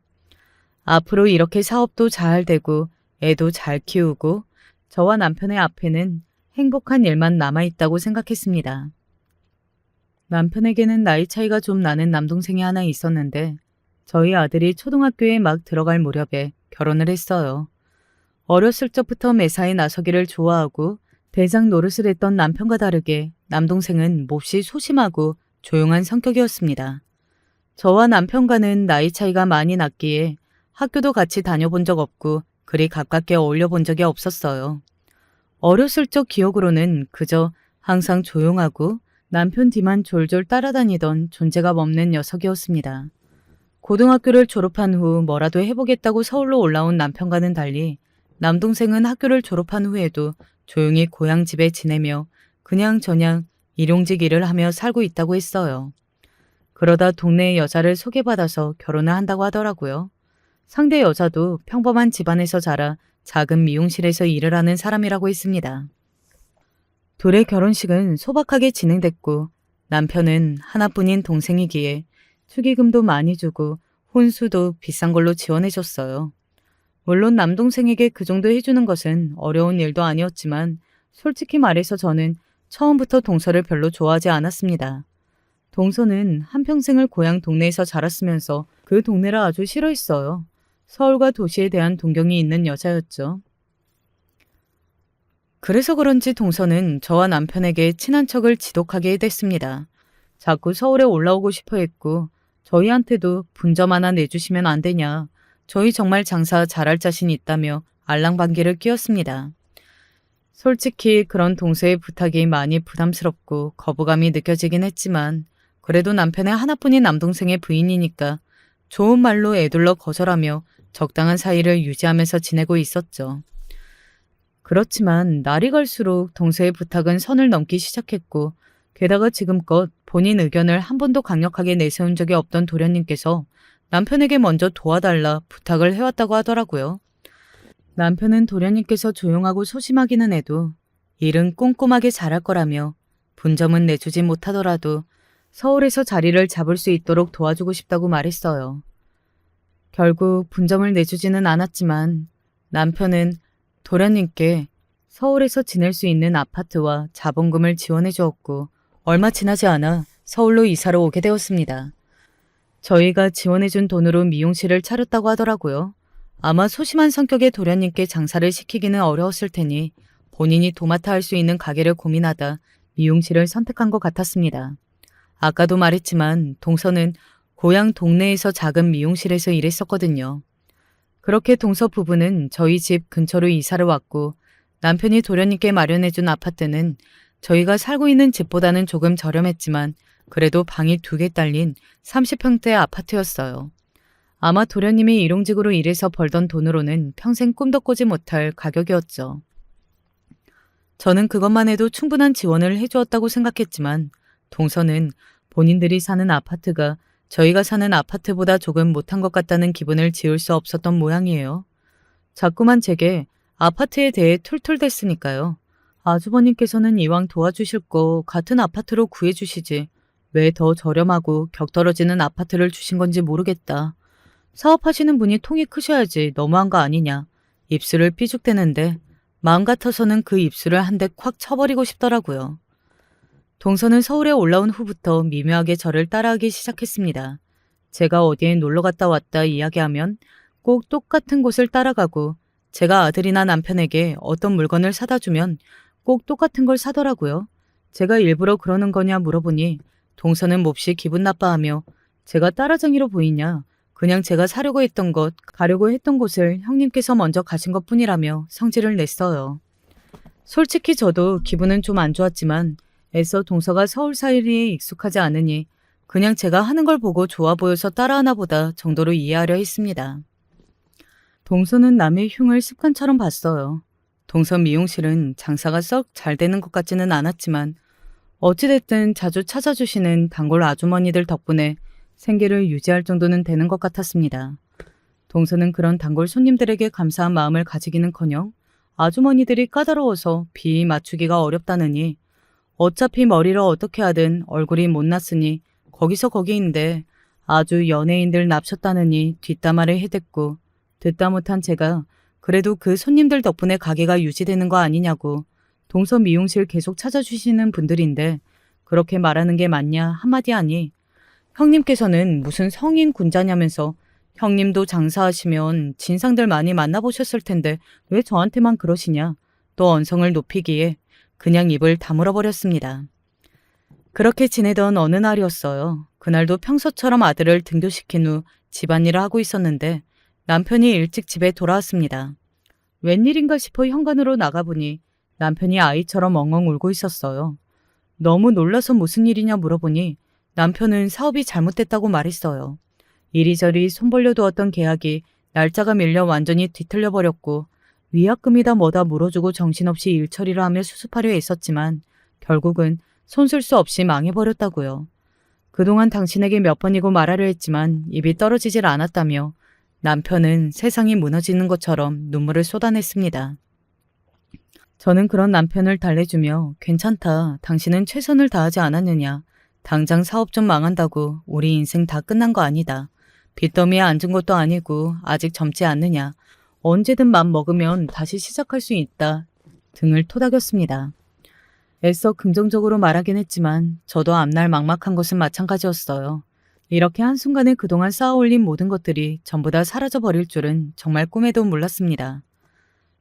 앞으로 이렇게 사업도 잘 되고 애도 잘 키우고 저와 남편의 앞에는 행복한 일만 남아있다고 생각했습니다. 남편에게는 나이 차이가 좀 나는 남동생이 하나 있었는데 저희 아들이 초등학교에 막 들어갈 무렵에 결혼을 했어요. 어렸을 적부터 매사에 나서기를 좋아하고 대장 노릇을 했던 남편과 다르게 남동생은 몹시 소심하고 조용한 성격이었습니다. 저와 남편과는 나이 차이가 많이 났기에 학교도 같이 다녀본 적 없고 그리 가깝게 어울려 본 적이 없었어요. 어렸을 적 기억으로는 그저 항상 조용하고 남편 뒤만 졸졸 따라다니던 존재감 없는 녀석이었습니다. 고등학교를 졸업한 후 뭐라도 해보겠다고 서울로 올라온 남편과는 달리 남동생은 학교를 졸업한 후에도 조용히 고향 집에 지내며 그냥저냥 일용직 일을 하며 살고 있다고 했어요. 그러다 동네의 여자를 소개받아서 결혼을 한다고 하더라고요. 상대 여자도 평범한 집안에서 자라 작은 미용실에서 일을 하는 사람이라고 했습니다. 둘의 결혼식은 소박하게 진행됐고 남편은 하나뿐인 동생이기에 축의금도 많이 주고 혼수도 비싼 걸로 지원해줬어요. 물론 남동생에게 그 정도 해주는 것은 어려운 일도 아니었지만 솔직히 말해서 저는 처음부터 동서를 별로 좋아하지 않았습니다. 동서는 한평생을 고향 동네에서 자랐으면서 그 동네를 아주 싫어했어요. 서울과 도시에 대한 동경이 있는 여자였죠. 그래서 그런지 동서는 저와 남편에게 친한 척을 지독하게 됐습니다. 자꾸 서울에 올라오고 싶어 했고 저희한테도 분점 하나 내주시면 안 되냐. 저희 정말 장사 잘할 자신 있다며 알랑방귀를 뀌었습니다. 솔직히 그런 동서의 부탁이 많이 부담스럽고 거부감이 느껴지긴 했지만 그래도 남편의 하나뿐인 남동생의 부인이니까 좋은 말로 애둘러 거절하며 적당한 사이를 유지하면서 지내고 있었죠. 그렇지만 날이 갈수록 동서의 부탁은 선을 넘기 시작했고 게다가 지금껏 본인 의견을 한 번도 강력하게 내세운 적이 없던 도련님께서 남편에게 먼저 도와달라 부탁을 해왔다고 하더라고요. 남편은 도련님께서 조용하고 소심하기는 해도 일은 꼼꼼하게 잘할 거라며 분점은 내주지 못하더라도 서울에서 자리를 잡을 수 있도록 도와주고 싶다고 말했어요. 결국 분점을 내주지는 않았지만 남편은 도련님께 서울에서 지낼 수 있는 아파트와 자본금을 지원해 주었고 얼마 지나지 않아 서울로 이사를 오게 되었습니다. 저희가 지원해준 돈으로 미용실을 차렸다고 하더라고요. 아마 소심한 성격의 도련님께 장사를 시키기는 어려웠을 테니 본인이 도맡아 할 수 있는 가게를 고민하다 미용실을 선택한 것 같았습니다. 아까도 말했지만 동서는 고향 동네에서 작은 미용실에서 일했었거든요. 그렇게 동서 부부는 저희 집 근처로 이사를 왔고 남편이 도련님께 마련해준 아파트는 저희가 살고 있는 집보다는 조금 저렴했지만 그래도 방이 2개 딸린 30평대 아파트였어요. 아마 도련님이 일용직으로 일해서 벌던 돈으로는 평생 꿈도 꾸지 못할 가격이었죠. 저는 그것만 해도 충분한 지원을 해주었다고 생각했지만 동서는 본인들이 사는 아파트가 저희가 사는 아파트보다 조금 못한 것 같다는 기분을 지울 수 없었던 모양이에요. 자꾸만 제게 아파트에 대해 툴툴댔으니까요. 아주버님께서는 이왕 도와주실 거 같은 아파트로 구해주시지 왜 더 저렴하고 격떨어지는 아파트를 주신 건지 모르겠다. 사업하시는 분이 통이 크셔야지 너무한 거 아니냐. 입술을 삐죽대는데 마음 같아서는 그 입술을 한 대 콱 쳐버리고 싶더라고요. 동서는 서울에 올라온 후부터 미묘하게 저를 따라하기 시작했습니다. 제가 어디에 놀러 갔다 왔다 이야기하면 꼭 똑같은 곳을 따라가고 제가 아들이나 남편에게 어떤 물건을 사다 주면 꼭 똑같은 걸 사더라고요. 제가 일부러 그러는 거냐 물어보니 동서는 몹시 기분 나빠하며 제가 따라쟁이로 보이냐. 그냥 제가 사려고 했던 것, 가려고 했던 곳을 형님께서 먼저 가신 것뿐이라며 성질을 냈어요. 솔직히 저도 기분은 좀 안 좋았지만 애써 동서가 서울 사이에 익숙하지 않으니 그냥 제가 하는 걸 보고 좋아 보여서 따라하나 보다 정도로 이해하려 했습니다. 동서는 남의 흉을 습관처럼 봤어요. 동서 미용실은 장사가 썩 잘 되는 것 같지는 않았지만 어찌됐든 자주 찾아주시는 단골 아주머니들 덕분에 생계를 유지할 정도는 되는 것 같았습니다. 동서는 그런 단골 손님들에게 감사한 마음을 가지기는커녕 아주머니들이 까다로워서 비 맞추기가 어렵다느니 어차피 머리를 어떻게 하든 얼굴이 못났으니 거기서 거기인데 아주 연예인들 납셨다느니 뒷담화를 해댔고 듣다 못한 제가 그래도 그 손님들 덕분에 가게가 유지되는 거 아니냐고 동서 미용실 계속 찾아주시는 분들인데 그렇게 말하는 게 맞냐 한마디 하니 형님께서는 무슨 성인 군자냐면서 형님도 장사하시면 진상들 많이 만나보셨을 텐데 왜 저한테만 그러시냐 또 언성을 높이기에 그냥 입을 다물어 버렸습니다. 그렇게 지내던 어느 날이었어요. 그날도 평소처럼 아들을 등교시킨 후 집안일을 하고 있었는데 남편이 일찍 집에 돌아왔습니다. 웬일인가 싶어 현관으로 나가보니 남편이 아이처럼 엉엉 울고 있었어요. 너무 놀라서 무슨 일이냐 물어보니 남편은 사업이 잘못됐다고 말했어요. 이리저리 손 벌려두었던 계약이 날짜가 밀려 완전히 뒤틀려 버렸고 위약금이다 뭐다 물어주고 정신없이 일 처리를 하며 수습하려 애썼지만 결국은 손쓸 수 없이 망해버렸다고요. 그동안 당신에게 몇 번이고 말하려 했지만 입이 떨어지질 않았다며 남편은 세상이 무너지는 것처럼 눈물을 쏟아냈습니다. 저는 그런 남편을 달래주며 괜찮다. 당신은 최선을 다하지 않았느냐. 당장 사업 좀 망한다고 우리 인생 다 끝난 거 아니다. 빚더미에 앉은 것도 아니고 아직 젊지 않느냐. 언제든 맘 먹으면 다시 시작할 수 있다. 등을 토닥였습니다. 애써 긍정적으로 말하긴 했지만 저도 앞날 막막한 것은 마찬가지였어요. 이렇게 한순간에 그동안 쌓아올린 모든 것들이 전부 다 사라져버릴 줄은 정말 꿈에도 몰랐습니다.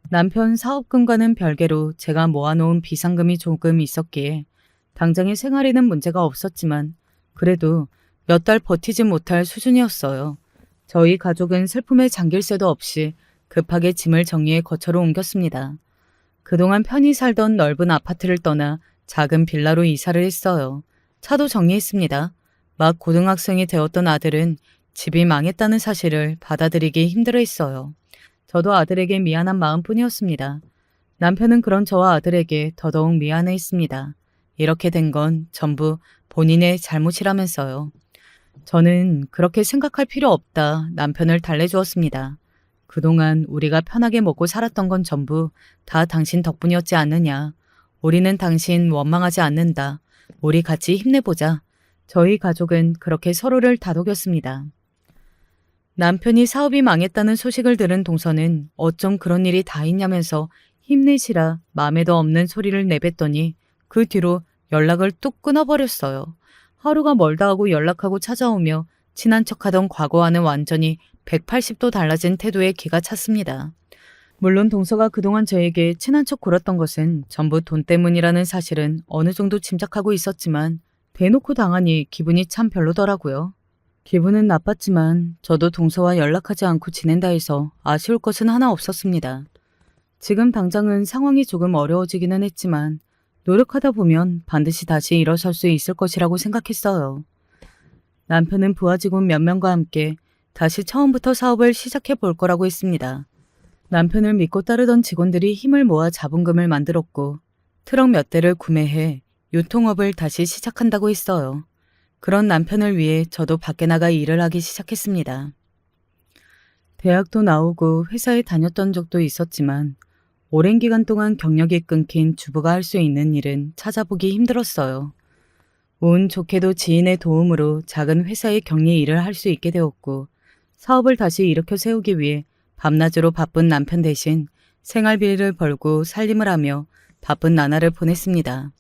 남편 사업금과는 별개로 제가 모아놓은 비상금이 조금 있었기에 당장의 생활에는 문제가 없었지만 그래도 몇 달 버티지 못할 수준이었어요. 저희 가족은 슬픔에 잠길 새도 없이 급하게 짐을 정리해 거처로 옮겼습니다. 그동안 편히 살던 넓은 아파트를 떠나 작은 빌라로 이사를 했어요. 차도 정리했습니다. 막 고등학생이 되었던 아들은 집이 망했다는 사실을 받아들이기 힘들어했어요. 저도 아들에게 미안한 마음뿐이었습니다. 남편은 그런 저와 아들에게 더더욱 미안해했습니다. 이렇게 된 건 전부 본인의 잘못이라면서요. 저는 그렇게 생각할 필요 없다 남편을 달래주었습니다. 그동안 우리가 편하게 먹고 살았던 건 전부 다 당신 덕분이었지 않느냐. 우리는 당신 원망하지 않는다. 우리 같이 힘내보자. 저희 가족은 그렇게 서로를 다독였습니다. 남편이 사업이 망했다는 소식을 들은 동서는 어쩜 그런 일이 다 있냐면서 힘내시라 마음에도 없는 소리를 내뱉더니 그 뒤로 연락을 뚝 끊어버렸어요. 하루가 멀다 하고 연락하고 찾아오며 친한 척하던 과거와는 완전히 180도 달라진 태도에 기가 찼습니다. 물론 동서가 그동안 저에게 친한 척 굴었던 것은 전부 돈 때문이라는 사실은 어느 정도 짐작하고 있었지만 대놓고 당하니 기분이 참 별로더라고요. 기분은 나빴지만 저도 동서와 연락하지 않고 지낸다 해서 아쉬울 것은 하나 없었습니다. 지금 당장은 상황이 조금 어려워지기는 했지만 노력하다 보면 반드시 다시 일어설 수 있을 것이라고 생각했어요. 남편은 부하 직원 몇 명과 함께 다시 처음부터 사업을 시작해 볼 거라고 했습니다. 남편을 믿고 따르던 직원들이 힘을 모아 자본금을 만들었고 트럭 몇 대를 구매해 유통업을 다시 시작한다고 했어요. 그런 남편을 위해 저도 밖에 나가 일을 하기 시작했습니다. 대학도 나오고 회사에 다녔던 적도 있었지만 오랜 기간 동안 경력이 끊긴 주부가 할 수 있는 일은 찾아보기 힘들었어요. 운 좋게도 지인의 도움으로 작은 회사의 격리 일을 할 수 있게 되었고 사업을 다시 일으켜 세우기 위해 밤낮으로 바쁜 남편 대신 생활비를 벌고 살림을 하며 바쁜 나날을 보냈습니다.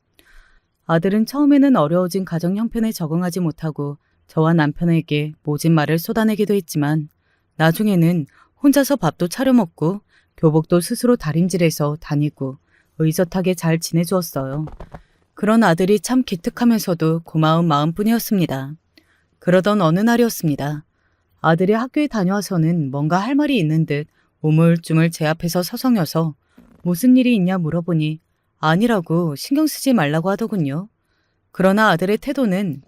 아들은 처음에는 어려워진 가정 형편에 적응하지 못하고 저와 남편에게 모진 말을 쏟아내기도 했지만 나중에는 혼자서 밥도 차려 먹고 교복도 스스로 다림질해서 다니고 의젓하게 잘 지내주었어요. 그런 아들이 참 기특하면서도 고마운 마음뿐이었습니다. 그러던 어느 날이었습니다. 아들이 학교에 다녀와서는 뭔가 할 말이 있는 듯 우물쭈물 제 앞에서 서성여서 무슨 일이 있냐 물어보니 아니라고 신경 쓰지 말라고 하더군요. 그러나 아들의 태도는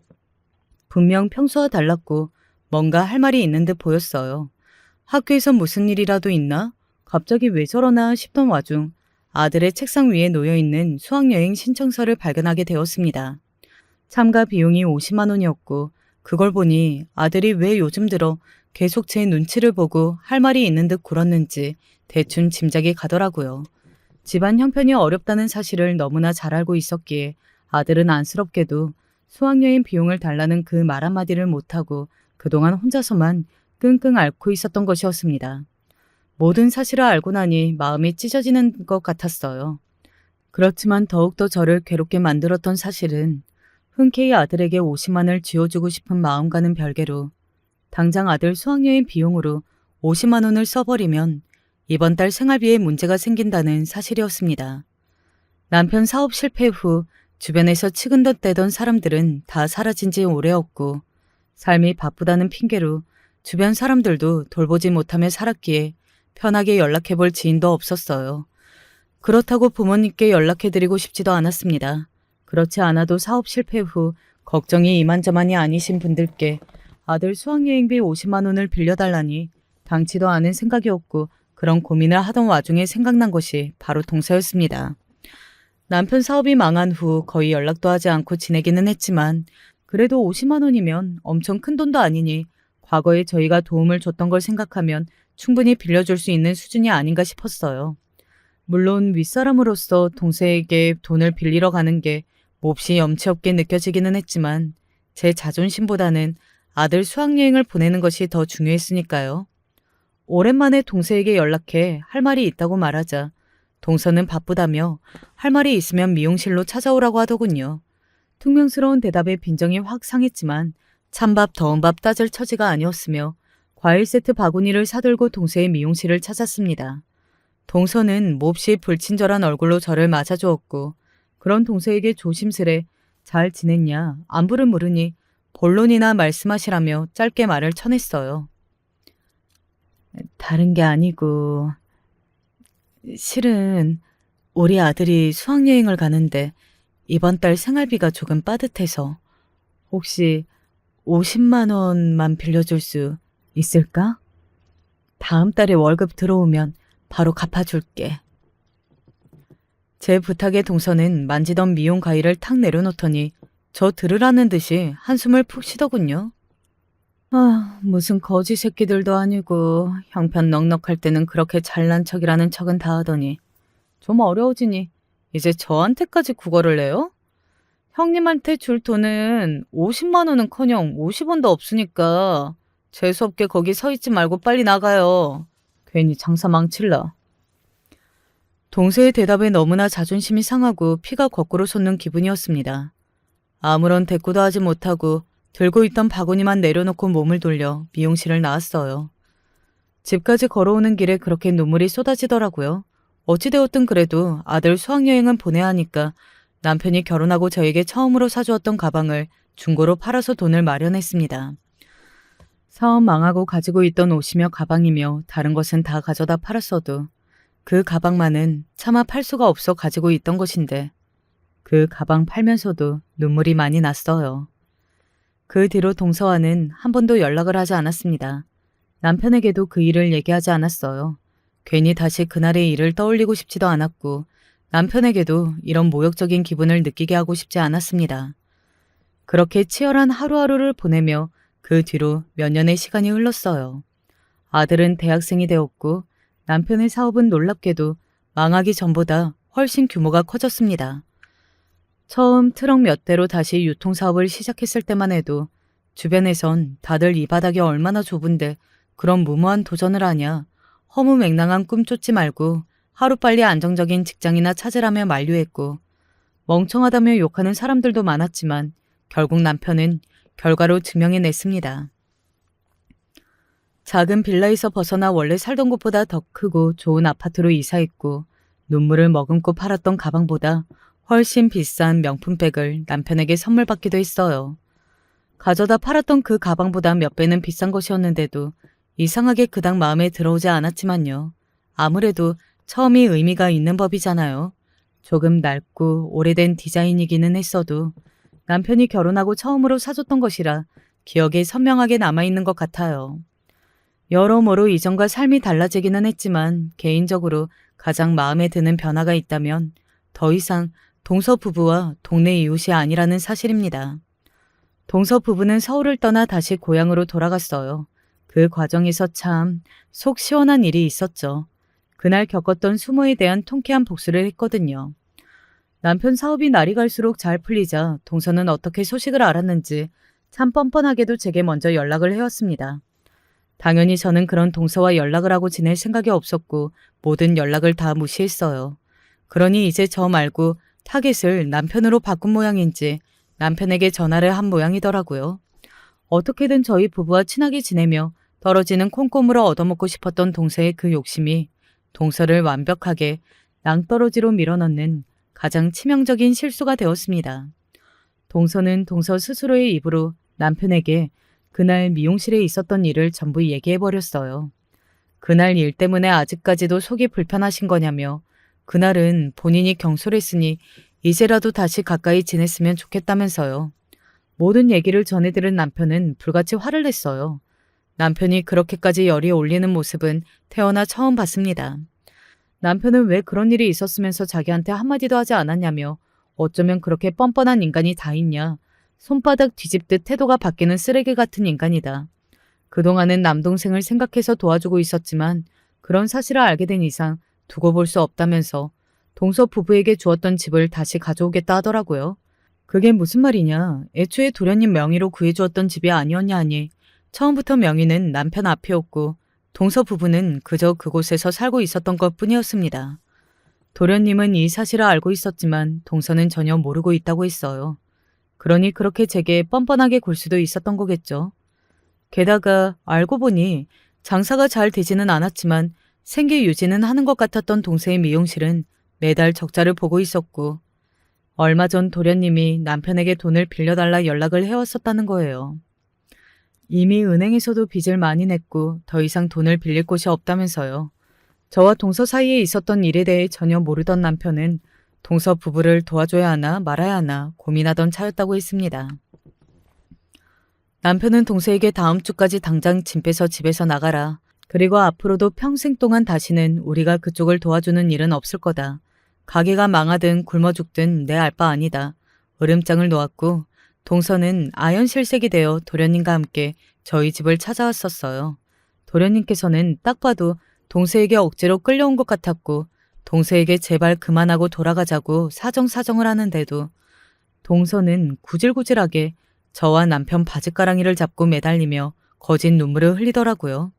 분명 평소와 달랐고 뭔가 할 말이 있는 듯 보였어요. 학교에선 무슨 일이라도 있나? 갑자기 왜 저러나 싶던 와중 아들의 책상 위에 놓여있는 수학여행 신청서를 발견하게 되었습니다. 참가 비용이 50만 원이었고 그걸 보니 아들이 왜 요즘 들어 계속 제 눈치를 보고 할 말이 있는 듯 굴었는지 대충 짐작이 가더라고요. 집안 형편이 어렵다는 사실을 너무나 잘 알고 있었기에 아들은 안쓰럽게도 수학여행 비용을 달라는 그 말 한마디를 못하고 그동안 혼자서만 끙끙 앓고 있었던 것이었습니다. 모든 사실을 알고 나니 마음이 찢어지는 것 같았어요. 그렇지만 더욱더 저를 괴롭게 만들었던 사실은 흔쾌히 아들에게 50만을 쥐어주고 싶은 마음과는 별개로 당장 아들 수학여행 비용으로 50만 원을 써버리면 이번 달 생활비에 문제가 생긴다는 사실이었습니다. 남편 사업 실패 후 주변에서 치근덕대던 사람들은 다 사라진 지 오래였고 삶이 바쁘다는 핑계로 주변 사람들도 돌보지 못하며 살았기에 편하게 연락해볼 지인도 없었어요. 그렇다고 부모님께 연락해드리고 싶지도 않았습니다. 그렇지 않아도 사업 실패 후 걱정이 이만저만이 아니신 분들께 아들 수학여행비 50만 원을 빌려달라니 당치도 않은 생각이었고 그런 고민을 하던 와중에 생각난 것이 바로 동서였습니다. 남편 사업이 망한 후 거의 연락도 하지 않고 지내기는 했지만 그래도 50만 원이면 엄청 큰 돈도 아니니 과거에 저희가 도움을 줬던 걸 생각하면 충분히 빌려줄 수 있는 수준이 아닌가 싶었어요. 물론 윗사람으로서 동서에게 돈을 빌리러 가는 게 몹시 염치 없게 느껴지기는 했지만 제 자존심보다는 아들 수학여행을 보내는 것이 더 중요했으니까요. 오랜만에 동서에게 연락해 할 말이 있다고 말하자 동서는 바쁘다며 할 말이 있으면 미용실로 찾아오라고 하더군요. 퉁명스러운 대답에 빈정이 확 상했지만 찬밥 더운 밥 따질 처지가 아니었으며 과일 세트 바구니를 사들고 동서의 미용실을 찾았습니다. 동서는 몹시 불친절한 얼굴로 저를 맞아주었고 그런 동서에게 조심스레 잘 지냈냐 안부를 물으니 본론이나 말씀하시라며 짧게 말을 쳐냈어요. 다른 게 아니고 실은 우리 아들이 수학여행을 가는데 이번 달 생활비가 조금 빠듯해서 혹시 50만 원만 빌려줄 수 있을까? 다음 달에 월급 들어오면 바로 갚아줄게. 제 부탁에 동서는 만지던 미용 가위를 탁 내려놓더니 저 들으라는 듯이 한숨을 푹 쉬더군요. 무슨 거지 새끼들도 아니고 형편 넉넉할 때는 그렇게 잘난 척이라는 척은 다 하더니 좀 어려워지니 이제 저한테까지 구걸을 해요? 형님한테 줄 돈은 50만 원은커녕 50원도 없으니까 재수없게 거기 서 있지 말고 빨리 나가요. 괜히 장사 망칠라. 동서의 대답에 너무나 자존심이 상하고 피가 거꾸로 솟는 기분이었습니다. 아무런 대꾸도 하지 못하고 들고 있던 바구니만 내려놓고 몸을 돌려 미용실을 나왔어요. 집까지 걸어오는 길에 그렇게 눈물이 쏟아지더라고요. 어찌되었든 그래도 아들 수학여행은 보내야 하니까 남편이 결혼하고 저에게 처음으로 사주었던 가방을 중고로 팔아서 돈을 마련했습니다. 사업 망하고 가지고 있던 옷이며 가방이며 다른 것은 다 가져다 팔았어도 그 가방만은 차마 팔 수가 없어 가지고 있던 것인데 그 가방 팔면서도 눈물이 많이 났어요. 그 뒤로 동서와는 한 번도 연락을 하지 않았습니다. 남편에게도 그 일을 얘기하지 않았어요. 괜히 다시 그날의 일을 떠올리고 싶지도 않았고 남편에게도 이런 모욕적인 기분을 느끼게 하고 싶지 않았습니다. 그렇게 치열한 하루하루를 보내며 그 뒤로 몇 년의 시간이 흘렀어요. 아들은 대학생이 되었고 남편의 사업은 놀랍게도 망하기 전보다 훨씬 규모가 커졌습니다. 처음 트럭 몇 대로 다시 유통사업을 시작했을 때만 해도 주변에선 다들 이 바닥이 얼마나 좁은데 그런 무모한 도전을 하냐, 허무맹랑한 꿈 쫓지 말고 하루빨리 안정적인 직장이나 찾으라며 만류했고 멍청하다며 욕하는 사람들도 많았지만 결국 남편은 결과로 증명해냈습니다. 작은 빌라에서 벗어나 원래 살던 곳보다 더 크고 좋은 아파트로 이사했고 눈물을 머금고 팔았던 가방보다 훨씬 비싼 명품백을 남편에게 선물 받기도 했어요. 가져다 팔았던 그 가방보다 몇 배는 비싼 것이었는데도 이상하게 그닥 마음에 들어오지 않았지만요. 아무래도 처음이 의미가 있는 법이잖아요. 조금 낡고 오래된 디자인이기는 했어도 남편이 결혼하고 처음으로 사줬던 것이라 기억에 선명하게 남아있는 것 같아요. 여러모로 이전과 삶이 달라지기는 했지만 개인적으로 가장 마음에 드는 변화가 있다면 더 이상 동서 부부와 동네 이웃이 아니라는 사실입니다. 동서 부부는 서울을 떠나 다시 고향으로 돌아갔어요. 그 과정에서 참 속 시원한 일이 있었죠. 그날 겪었던 수모에 대한 통쾌한 복수를 했거든요. 남편 사업이 날이 갈수록 잘 풀리자 동서는 어떻게 소식을 알았는지 참 뻔뻔하게도 제게 먼저 연락을 해왔습니다. 당연히 저는 그런 동서와 연락을 하고 지낼 생각이 없었고 모든 연락을 다 무시했어요. 그러니 이제 저 말고 타겟을 남편으로 바꾼 모양인지 남편에게 전화를 한 모양이더라고요. 어떻게든 저희 부부와 친하게 지내며 떨어지는 콩고물을 얻어먹고 싶었던 동서의 그 욕심이 동서를 완벽하게 낭떠러지로 밀어넣는 가장 치명적인 실수가 되었습니다. 동서는 동서 스스로의 입으로 남편에게 그날 미용실에 있었던 일을 전부 얘기해버렸어요. 그날 일 때문에 아직까지도 속이 불편하신 거냐며 그날은 본인이 경솔했으니 이제라도 다시 가까이 지냈으면 좋겠다면서요. 모든 얘기를 전해들은 남편은 불같이 화를 냈어요. 남편이 그렇게까지 열이 올리는 모습은 태어나 처음 봤습니다. 남편은 왜 그런 일이 있었으면서 자기한테 한마디도 하지 않았냐며 어쩌면 그렇게 뻔뻔한 인간이 다 있냐. 손바닥 뒤집듯 태도가 바뀌는 쓰레기 같은 인간이다. 그동안은 남동생을 생각해서 도와주고 있었지만 그런 사실을 알게 된 이상 두고 볼 수 없다면서 동서 부부에게 주었던 집을 다시 가져오겠다 하더라고요. 그게 무슨 말이냐. 애초에 도련님 명의로 구해주었던 집이 아니었냐 하니 처음부터 명의는 남편 앞이었고 동서 부부는 그저 그곳에서 살고 있었던 것뿐이었습니다. 도련님은 이 사실을 알고 있었지만 동서는 전혀 모르고 있다고 했어요. 그러니 그렇게 제게 뻔뻔하게 굴 수도 있었던 거겠죠. 게다가 알고 보니 장사가 잘 되지는 않았지만 생계 유지는 하는 것 같았던 동생의 미용실은 매달 적자를 보고 있었고 얼마 전 도련님이 남편에게 돈을 빌려달라 연락을 해왔었다는 거예요. 이미 은행에서도 빚을 많이 냈고 더 이상 돈을 빌릴 곳이 없다면서요. 저와 동서 사이에 있었던 일에 대해 전혀 모르던 남편은 동서 부부를 도와줘야 하나 말아야 하나 고민하던 차였다고 했습니다. 남편은 동서에게 다음 주까지 당장 짐 빼서 집에서 나가라. 그리고 앞으로도 평생 동안 다시는 우리가 그쪽을 도와주는 일은 없을 거다. 가게가 망하든 굶어 죽든 내 알 바 아니다. 으름장을 놓았고 동서는 아연실색이 되어 도련님과 함께 저희 집을 찾아왔었어요. 도련님께서는 딱 봐도 동서에게 억지로 끌려온 것 같았고 동서에게 제발 그만하고 돌아가자고 사정사정을 하는데도 동서는 구질구질하게 저와 남편 바짓가랑이를 잡고 매달리며 거짓 눈물을 흘리더라고요.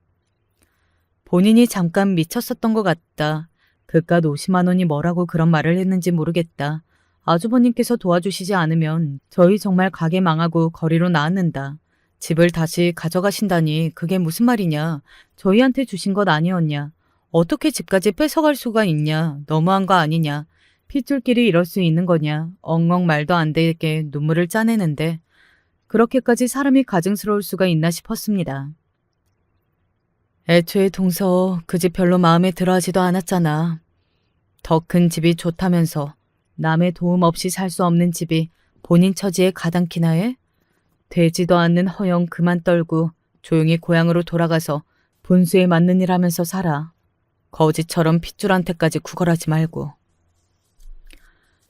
본인이 잠깐 미쳤었던 것 같다. 그깟 50만 원이 뭐라고 그런 말을 했는지 모르겠다. 아주버님께서 도와주시지 않으면 저희 정말 가게 망하고 거리로 나앉는다. 집을 다시 가져가신다니 그게 무슨 말이냐. 저희한테 주신 것 아니었냐. 어떻게 집까지 뺏어갈 수가 있냐. 너무한 거 아니냐. 핏줄끼리 이럴 수 있는 거냐. 엉엉 말도 안 되게 눈물을 짜내는데 그렇게까지 사람이 가증스러울 수가 있나 싶었습니다. 애초에 동서 그 집 별로 마음에 들어하지도 않았잖아. 더 큰 집이 좋다면서 남의 도움 없이 살 수 없는 집이 본인 처지에 가당키나 해? 되지도 않는 허영 그만 떨고 조용히 고향으로 돌아가서 분수에 맞는 일 하면서 살아. 거지처럼 핏줄한테까지 구걸하지 말고.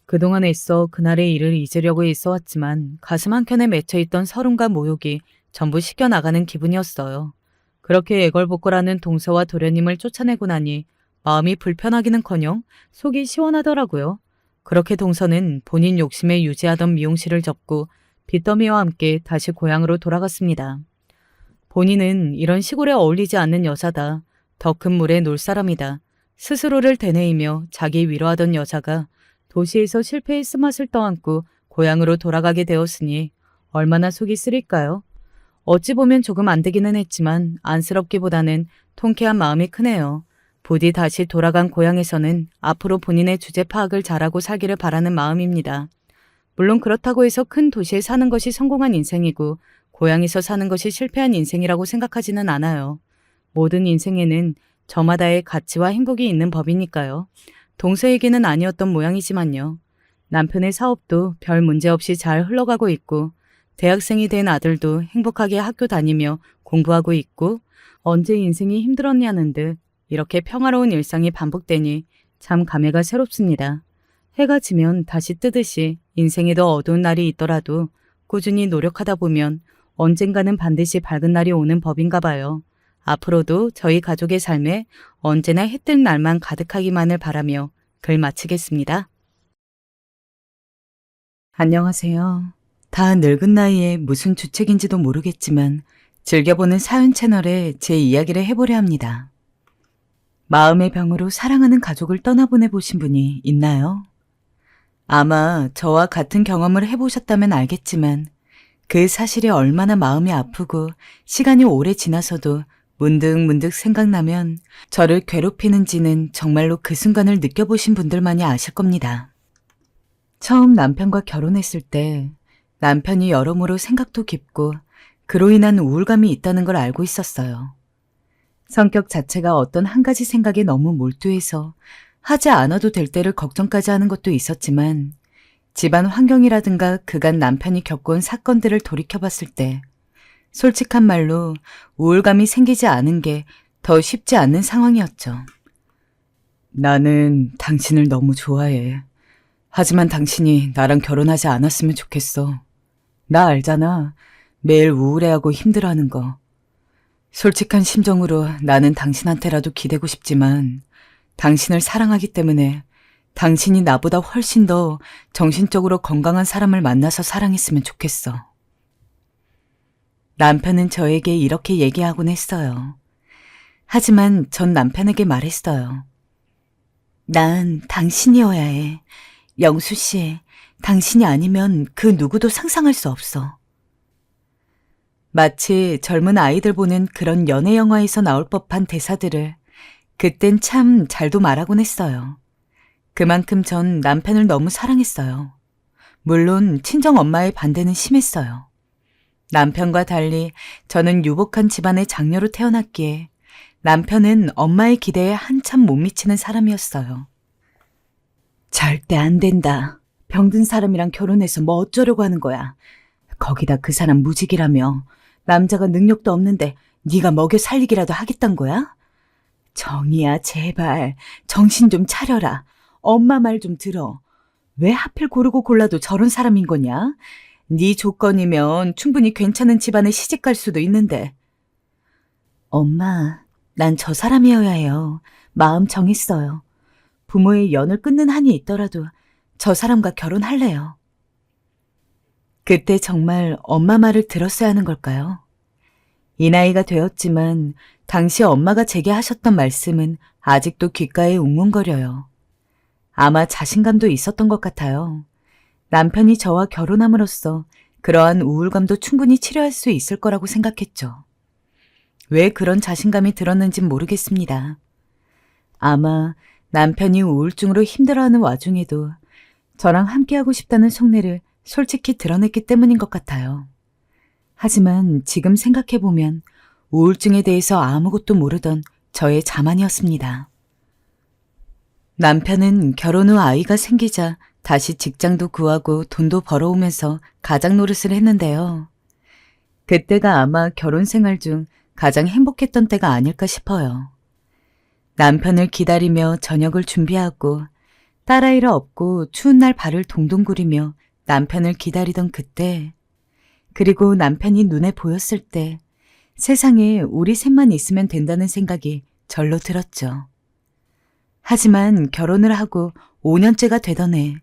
그동안 애써 그날의 일을 잊으려고 애써왔지만 가슴 한켠에 맺혀있던 서름과 모욕이 전부 씻겨나가는 기분이었어요. 그렇게 애걸복걸하는 동서와 도련님을 쫓아내고 나니 마음이 불편하기는커녕 속이 시원하더라고요. 그렇게 동서는 본인 욕심에 유지하던 미용실을 접고 빚더미와 함께 다시 고향으로 돌아갔습니다. 본인은 이런 시골에 어울리지 않는 여자다. 더 큰 물에 놀 사람이다. 스스로를 되뇌이며 자기 위로하던 여자가 도시에서 실패의 쓴맛을 떠안고 고향으로 돌아가게 되었으니 얼마나 속이 쓰릴까요? 어찌 보면 조금 안 되기는 했지만 안쓰럽기보다는 통쾌한 마음이 크네요. 부디 다시 돌아간 고향에서는 앞으로 본인의 주제 파악을 잘하고 살기를 바라는 마음입니다. 물론 그렇다고 해서 큰 도시에 사는 것이 성공한 인생이고 고향에서 사는 것이 실패한 인생이라고 생각하지는 않아요. 모든 인생에는 저마다의 가치와 행복이 있는 법이니까요. 동서에게는 아니었던 모양이지만요. 남편의 사업도 별 문제 없이 잘 흘러가고 있고 대학생이 된 아들도 행복하게 학교 다니며 공부하고 있고 언제 인생이 힘들었냐는 듯 이렇게 평화로운 일상이 반복되니 참 감회가 새롭습니다. 해가 지면 다시 뜨듯이 인생에도 어두운 날이 있더라도 꾸준히 노력하다 보면 언젠가는 반드시 밝은 날이 오는 법인가 봐요. 앞으로도 저희 가족의 삶에 언제나 해 뜰 날만 가득하기만을 바라며 글 마치겠습니다. 안녕하세요. 다 늙은 나이에 무슨 주책인지도 모르겠지만 즐겨보는 사연 채널에 제 이야기를 해보려 합니다. 마음의 병으로 사랑하는 가족을 떠나보내 보신 분이 있나요? 아마 저와 같은 경험을 해보셨다면 알겠지만 그 사실이 얼마나 마음이 아프고 시간이 오래 지나서도 문득문득 생각나면 저를 괴롭히는지는 정말로 그 순간을 느껴보신 분들만이 아실 겁니다. 처음 남편과 결혼했을 때 남편이 여러모로 생각도 깊고 그로 인한 우울감이 있다는 걸 알고 있었어요. 성격 자체가 어떤 한 가지 생각에 너무 몰두해서 하지 않아도 될 때를 걱정까지 하는 것도 있었지만 집안 환경이라든가 그간 남편이 겪어온 사건들을 돌이켜봤을 때 솔직한 말로 우울감이 생기지 않은 게 더 쉽지 않는 상황이었죠. 나는 당신을 너무 좋아해. 하지만 당신이 나랑 결혼하지 않았으면 좋겠어. 나 알잖아. 매일 우울해하고 힘들어하는 거. 솔직한 심정으로 나는 당신한테라도 기대고 싶지만 당신을 사랑하기 때문에 당신이 나보다 훨씬 더 정신적으로 건강한 사람을 만나서 사랑했으면 좋겠어. 남편은 저에게 이렇게 얘기하곤 했어요. 하지만 전 남편에게 말했어요. 난 당신이어야 해. 영수 씨, 당신이 아니면 그 누구도 상상할 수 없어. 마치 젊은 아이들 보는 그런 연애 영화에서 나올 법한 대사들을 그땐 참 잘도 말하곤 했어요. 그만큼 전 남편을 너무 사랑했어요. 물론 친정 엄마의 반대는 심했어요. 남편과 달리 저는 유복한 집안의 장녀로 태어났기에 남편은 엄마의 기대에 한참 못 미치는 사람이었어요. 절대 안 된다. 병든 사람이랑 결혼해서 뭐 어쩌려고 하는 거야. 거기다 그 사람 무직이라며 남자가 능력도 없는데 네가 먹여 살리기라도 하겠단 거야? 정이야, 제발 정신 좀 차려라. 엄마 말 좀 들어. 왜 하필 고르고 골라도 저런 사람인 거냐? 네 조건이면 충분히 괜찮은 집안에 시집갈 수도 있는데. 엄마, 난 저 사람이어야 해요. 마음 정했어요. 부모의 연을 끊는 한이 있더라도 저 사람과 결혼할래요. 그때 정말 엄마 말을 들었어야 하는 걸까요? 이 나이가 되었지만 당시 엄마가 제게 하셨던 말씀은 아직도 귓가에 웅웅거려요. 아마 자신감도 있었던 것 같아요. 남편이 저와 결혼함으로써 그러한 우울감도 충분히 치료할 수 있을 거라고 생각했죠. 왜 그런 자신감이 들었는진 모르겠습니다. 아마 남편이 우울증으로 힘들어하는 와중에도 저랑 함께하고 싶다는 속내를 솔직히 드러냈기 때문인 것 같아요. 하지만 지금 생각해보면 우울증에 대해서 아무것도 모르던 저의 자만이었습니다. 남편은 결혼 후 아이가 생기자 다시 직장도 구하고 돈도 벌어오면서 가장 노릇을 했는데요. 그때가 아마 결혼 생활 중 가장 행복했던 때가 아닐까 싶어요. 남편을 기다리며 저녁을 준비하고 딸아이를 업고 추운 날 발을 동동 구리며 남편을 기다리던 그때, 그리고 남편이 눈에 보였을 때 세상에 우리 셋만 있으면 된다는 생각이 절로 들었죠. 하지만 결혼을 하고 5년째가 되던 해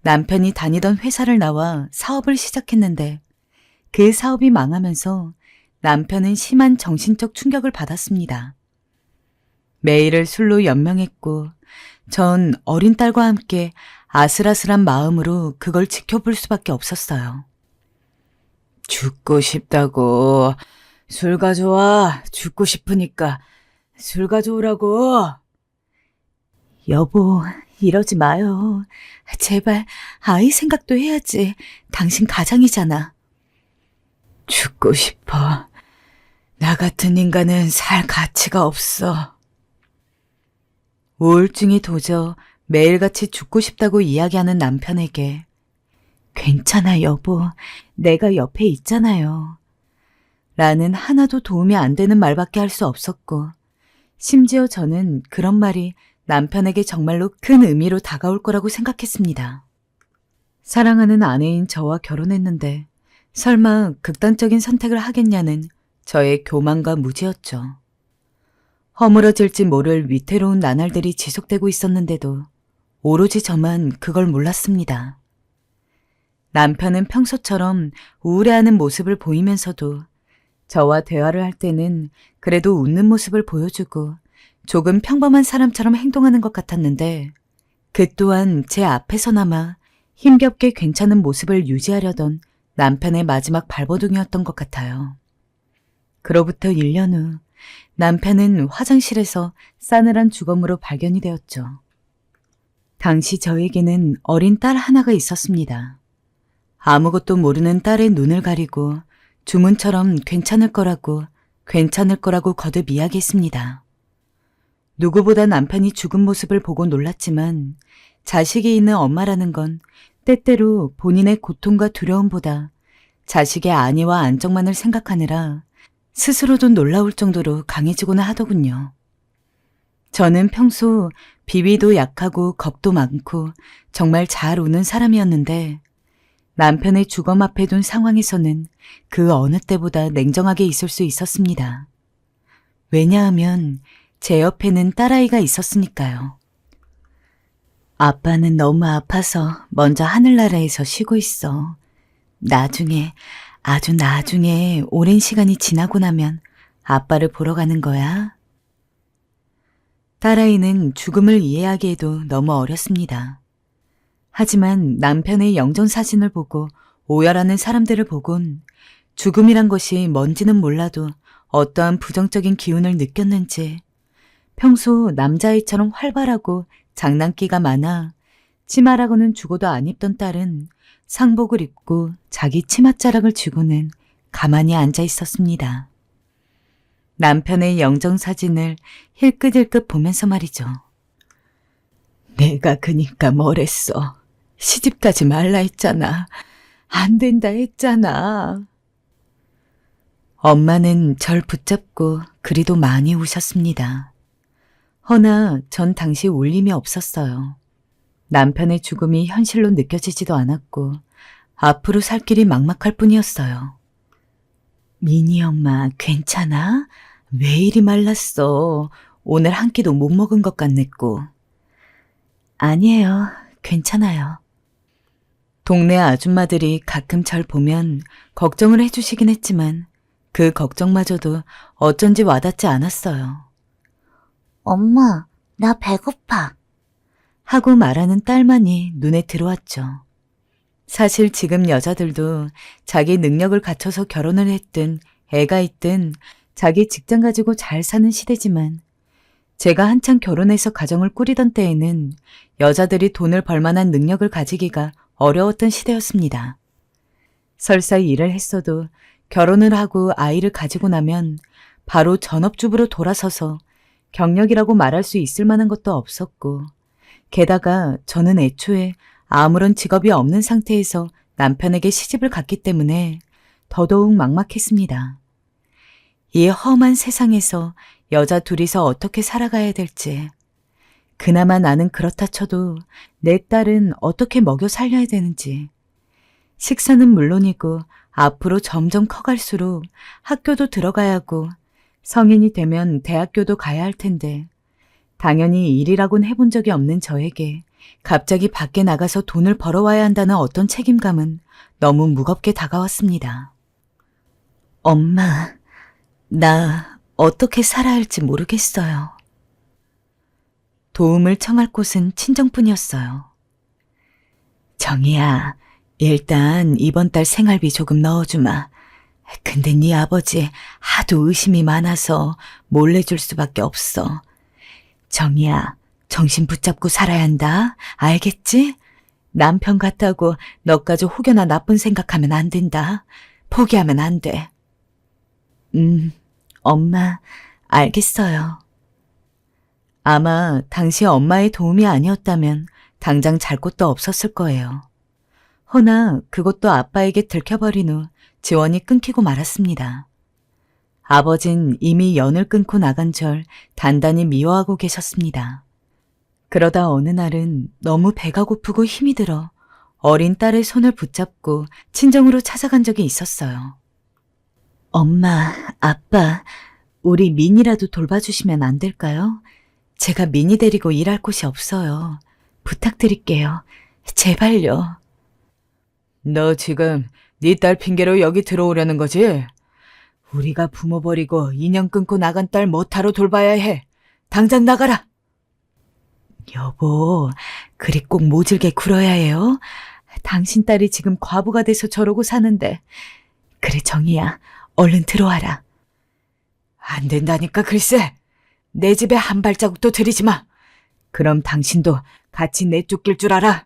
남편이 다니던 회사를 나와 사업을 시작했는데 그 사업이 망하면서 남편은 심한 정신적 충격을 받았습니다. 매일을 술로 연명했고 전 어린 딸과 함께 아슬아슬한 마음으로 그걸 지켜볼 수밖에 없었어요. 죽고 싶다고. 술 가져와. 죽고 싶으니까 술 가져오라고. 여보, 이러지 마요. 제발 아이 생각도 해야지. 당신 가장이잖아. 죽고 싶어. 나 같은 인간은 살 가치가 없어. 우울증이 도져 매일같이 죽고 싶다고 이야기하는 남편에게 괜찮아 여보, 내가 옆에 있잖아요. 라는 하나도 도움이 안 되는 말밖에 할 수 없었고 심지어 저는 그런 말이 남편에게 정말로 큰 의미로 다가올 거라고 생각했습니다. 사랑하는 아내인 저와 결혼했는데 설마 극단적인 선택을 하겠냐는 저의 교만과 무지였죠. 허물어질지 모를 위태로운 나날들이 지속되고 있었는데도 오로지 저만 그걸 몰랐습니다. 남편은 평소처럼 우울해하는 모습을 보이면서도 저와 대화를 할 때는 그래도 웃는 모습을 보여주고 조금 평범한 사람처럼 행동하는 것 같았는데 그 또한 제 앞에서나마 힘겹게 괜찮은 모습을 유지하려던 남편의 마지막 발버둥이었던 것 같아요. 그로부터 1년 후 남편은 화장실에서 싸늘한 주검으로 발견이 되었죠. 당시 저에게는 어린 딸 하나가 있었습니다. 아무것도 모르는 딸의 눈을 가리고 주문처럼 괜찮을 거라고 거듭 이야기했습니다. 누구보다 남편이 죽은 모습을 보고 놀랐지만 자식이 있는 엄마라는 건 때때로 본인의 고통과 두려움보다 자식의 안위와 안정만을 생각하느라 스스로도 놀라울 정도로 강해지고는 하더군요. 저는 평소 비위도 약하고 겁도 많고 정말 잘 우는 사람이었는데 남편의 주검 앞에 둔 상황에서는 그 어느 때보다 냉정하게 있을 수 있었습니다. 왜냐하면 제 옆에는 딸아이가 있었으니까요. 아빠는 너무 아파서 먼저 하늘나라에서 쉬고 있어. 나중에, 아주 나중에 오랜 시간이 지나고 나면 아빠를 보러 가는 거야. 딸아이는 죽음을 이해하기에도 너무 어렸습니다. 하지만 남편의 영정사진을 보고 오열하는 사람들을 보곤 죽음이란 것이 뭔지는 몰라도 어떠한 부정적인 기운을 느꼈는지 평소 남자아이처럼 활발하고 장난기가 많아 치마라고는 죽어도 안 입던 딸은 상복을 입고 자기 치맛자락을 쥐고는 가만히 앉아 있었습니다. 남편의 영정사진을 힐끗힐끗 보면서 말이죠. 내가 그니까 뭐랬어. 시집가지 말라 했잖아. 안 된다 했잖아. 엄마는 절 붙잡고 그리도 많이 우셨습니다. 허나 전 당시 울림이 없었어요. 남편의 죽음이 현실로 느껴지지도 않았고 앞으로 살 길이 막막할 뿐이었어요. 미니 엄마 괜찮아? 왜 이리 말랐어? 오늘 한 끼도 못 먹은 것 같네꼬. 아니에요. 괜찮아요. 동네 아줌마들이 가끔 절 보면 걱정을 해주시긴 했지만 그 걱정마저도 어쩐지 와닿지 않았어요. 엄마, 나 배고파. 하고 말하는 딸만이 눈에 들어왔죠. 사실 지금 여자들도 자기 능력을 갖춰서 결혼을 했든 애가 있든 자기 직장 가지고 잘 사는 시대지만 제가 한창 결혼해서 가정을 꾸리던 때에는 여자들이 돈을 벌 만한 능력을 가지기가 어려웠던 시대였습니다. 설사 일을 했어도 결혼을 하고 아이를 가지고 나면 바로 전업주부로 돌아서서 경력이라고 말할 수 있을 만한 것도 없었고 게다가 저는 애초에 아무런 직업이 없는 상태에서 남편에게 시집을 갔기 때문에 더더욱 막막했습니다. 이 험한 세상에서 여자 둘이서 어떻게 살아가야 될지, 그나마 나는 그렇다 쳐도 내 딸은 어떻게 먹여 살려야 되는지, 식사는 물론이고 앞으로 점점 커갈수록 학교도 들어가야 하고 성인이 되면 대학교도 가야 할 텐데 당연히 일이라곤 해본 적이 없는 저에게 갑자기 밖에 나가서 돈을 벌어와야 한다는 어떤 책임감은 너무 무겁게 다가왔습니다. 엄마, 나 어떻게 살아야 할지 모르겠어요. 도움을 청할 곳은 친정뿐이었어요. 정희야, 일단 이번 달 생활비 조금 넣어주마. 근데 네 아버지 하도 의심이 많아서 몰래 줄 수밖에 없어. 정희야, 정신 붙잡고 살아야 한다. 알겠지? 남편 같다고 너까지 혹여나 나쁜 생각하면 안 된다. 포기하면 안 돼. 엄마, 알겠어요. 아마 당시 엄마의 도움이 아니었다면 당장 잘 곳도 없었을 거예요. 허나 그것도 아빠에게 들켜버린 후 지원이 끊기고 말았습니다. 아버진 이미 연을 끊고 나간 절 단단히 미워하고 계셨습니다. 그러다 어느 날은 너무 배가 고프고 힘이 들어 어린 딸의 손을 붙잡고 친정으로 찾아간 적이 있었어요. 엄마, 아빠, 우리 민이라도 돌봐주시면 안 될까요? 제가 민이 데리고 일할 곳이 없어요. 부탁드릴게요. 제발요. 너 지금 네 딸 핑계로 여기 들어오려는 거지? 우리가 부모 버리고 인연 끊고 나간 딸 뭐하러 돌봐야 해. 당장 나가라. 여보, 그리 꼭 모질게 굴어야 해요? 당신 딸이 지금 과부가 돼서 저러고 사는데. 그래, 정희야, 얼른 들어와라. 안 된다니까 글쎄. 내 집에 한 발자국도 들이지 마. 그럼 당신도 같이 내쫓길 줄 알아.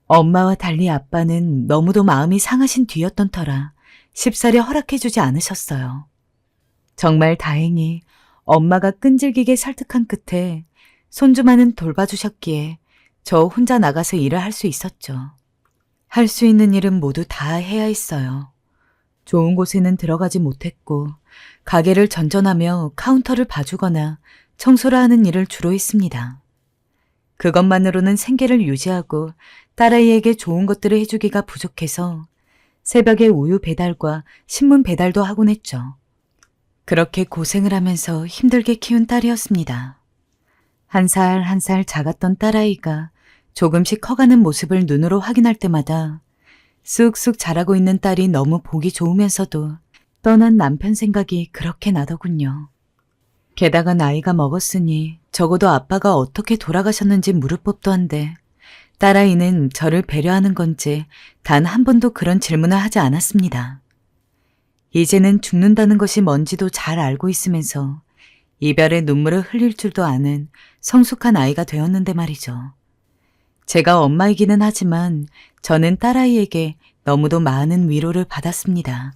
엄마와 달리 아빠는 너무도 마음이 상하신 뒤였던 터라 쉽사리 허락해주지 않으셨어요. 정말 다행히 엄마가 끈질기게 설득한 끝에 손주만은 돌봐주셨기에 저 혼자 나가서 일을 할 수 있었죠. 할 수 있는 일은 모두 다 해야 했어요. 좋은 곳에는 들어가지 못했고 가게를 전전하며 카운터를 봐주거나 청소를 하는 일을 주로 했습니다. 그것만으로는 생계를 유지하고 딸아이에게 좋은 것들을 해주기가 부족해서 새벽에 우유 배달과 신문 배달도 하곤 했죠. 그렇게 고생을 하면서 힘들게 키운 딸이었습니다. 한 살 한 살 작았던 딸아이가 조금씩 커가는 모습을 눈으로 확인할 때마다 쑥쑥 자라고 있는 딸이 너무 보기 좋으면서도 떠난 남편 생각이 그렇게 나더군요. 게다가 나이가 먹었으니 적어도 아빠가 어떻게 돌아가셨는지 물을 법도 한데 딸아이는 저를 배려하는 건지 단 한 번도 그런 질문을 하지 않았습니다. 이제는 죽는다는 것이 뭔지도 잘 알고 있으면서 이별의 눈물을 흘릴 줄도 아는 성숙한 아이가 되었는데 말이죠. 제가 엄마이기는 하지만 저는 딸아이에게 너무도 많은 위로를 받았습니다.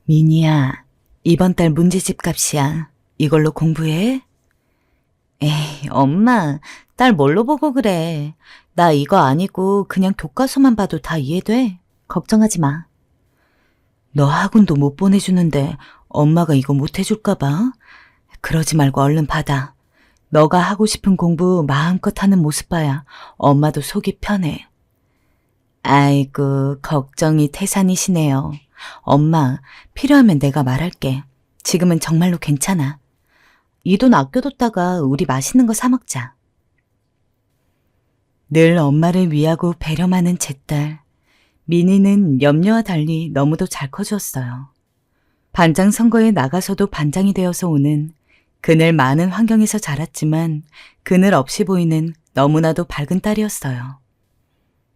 미니야, 이번 달 문제집 값이야. 이걸로 공부해? 에이, 엄마, 딸 뭘로 보고 그래. 나 이거 아니고 그냥 교과서만 봐도 다 이해돼. 걱정하지 마. 너 학원도 못 보내주는데 엄마가 이거 못 해줄까 봐? 그러지 말고 얼른 받아. 너가 하고 싶은 공부 마음껏 하는 모습 봐야 엄마도 속이 편해. 아이고, 걱정이 태산이시네요. 엄마, 필요하면 내가 말할게. 지금은 정말로 괜찮아. 이 돈 아껴뒀다가 우리 맛있는 거 사 먹자. 늘 엄마를 위하고 배려하는 제 딸. 미니는 염려와 달리 너무도 잘 커주었어요. 반장 선거에 나가서도 반장이 되어서 오는 그늘 많은 환경에서 자랐지만 그늘 없이 보이는 너무나도 밝은 딸이었어요.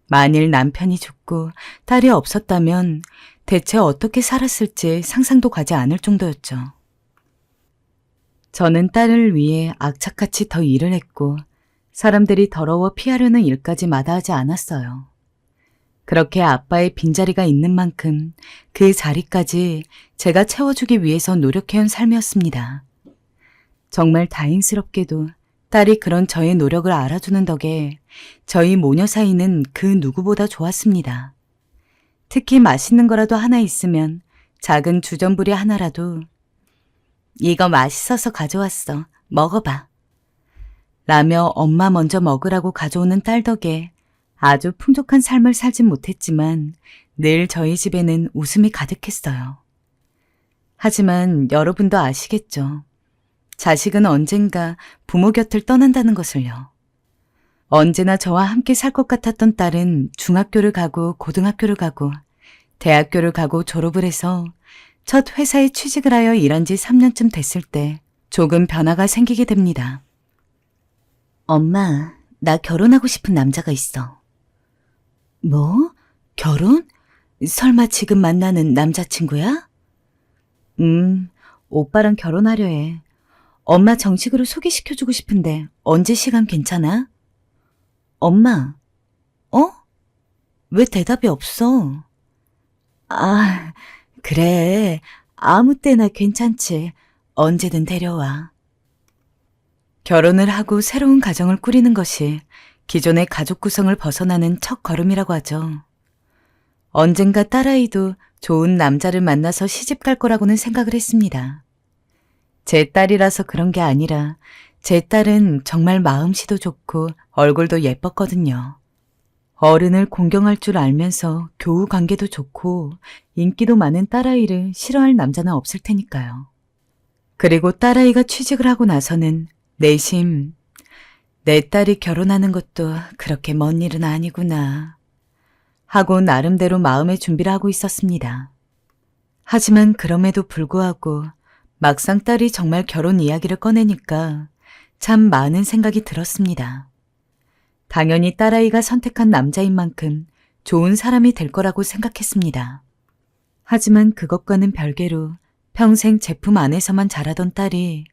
만일 남편이 죽고 딸이 없었다면 대체 어떻게 살았을지 상상도 가지 않을 정도였죠. 저는 딸을 위해 악착같이 더 일을 했고 사람들이 더러워 피하려는 일까지 마다하지 않았어요. 그렇게 아빠의 빈자리가 있는 만큼 그 자리까지 제가 채워주기 위해서 노력해온 삶이었습니다. 정말 다행스럽게도 딸이 그런 저의 노력을 알아주는 덕에 저희 모녀 사이는 그 누구보다 좋았습니다. 특히 맛있는 거라도 하나 있으면 작은 주전부리 하나라도 이거 맛있어서 가져왔어. 먹어봐. 라며 엄마 먼저 먹으라고 가져오는 딸 덕에 아주 풍족한 삶을 살진 못했지만 늘 저희 집에는 웃음이 가득했어요. 하지만 여러분도 아시겠죠. 자식은 언젠가 부모 곁을 떠난다는 것을요. 언제나 저와 함께 살 것 같았던 딸은 중학교를 가고 고등학교를 가고 대학교를 가고 졸업을 해서 첫 회사에 취직을 하여 일한 지 3년쯤 됐을 때 조금 변화가 생기게 됩니다. 엄마, 나 결혼하고 싶은 남자가 있어. 뭐? 결혼? 설마 지금 만나는 남자친구야? 오빠랑 결혼하려 해. 엄마 정식으로 소개시켜주고 싶은데 언제 시간 괜찮아? 엄마, 어? 왜 대답이 없어? 아, 그래. 아무 때나 괜찮지. 언제든 데려와. 결혼을 하고 새로운 가정을 꾸리는 것이 기존의 가족 구성을 벗어나는 첫 걸음이라고 하죠. 언젠가 딸아이도 좋은 남자를 만나서 시집 갈 거라고는 생각을 했습니다. 제 딸이라서 그런 게 아니라 제 딸은 정말 마음씨도 좋고 얼굴도 예뻤거든요. 어른을 공경할 줄 알면서 교우 관계도 좋고 인기도 많은 딸아이를 싫어할 남자는 없을 테니까요. 그리고 딸아이가 취직을 하고 나서는 내심 내 딸이 결혼하는 것도 그렇게 먼 일은 아니구나 하고 나름대로 마음의 준비를 하고 있었습니다. 하지만 그럼에도 불구하고 막상 딸이 정말 결혼 이야기를 꺼내니까 참 많은 생각이 들었습니다. 당연히 딸아이가 선택한 남자인 만큼 좋은 사람이 될 거라고 생각했습니다. 하지만 그것과는 별개로 평생 제품 안에서만 자라던 딸이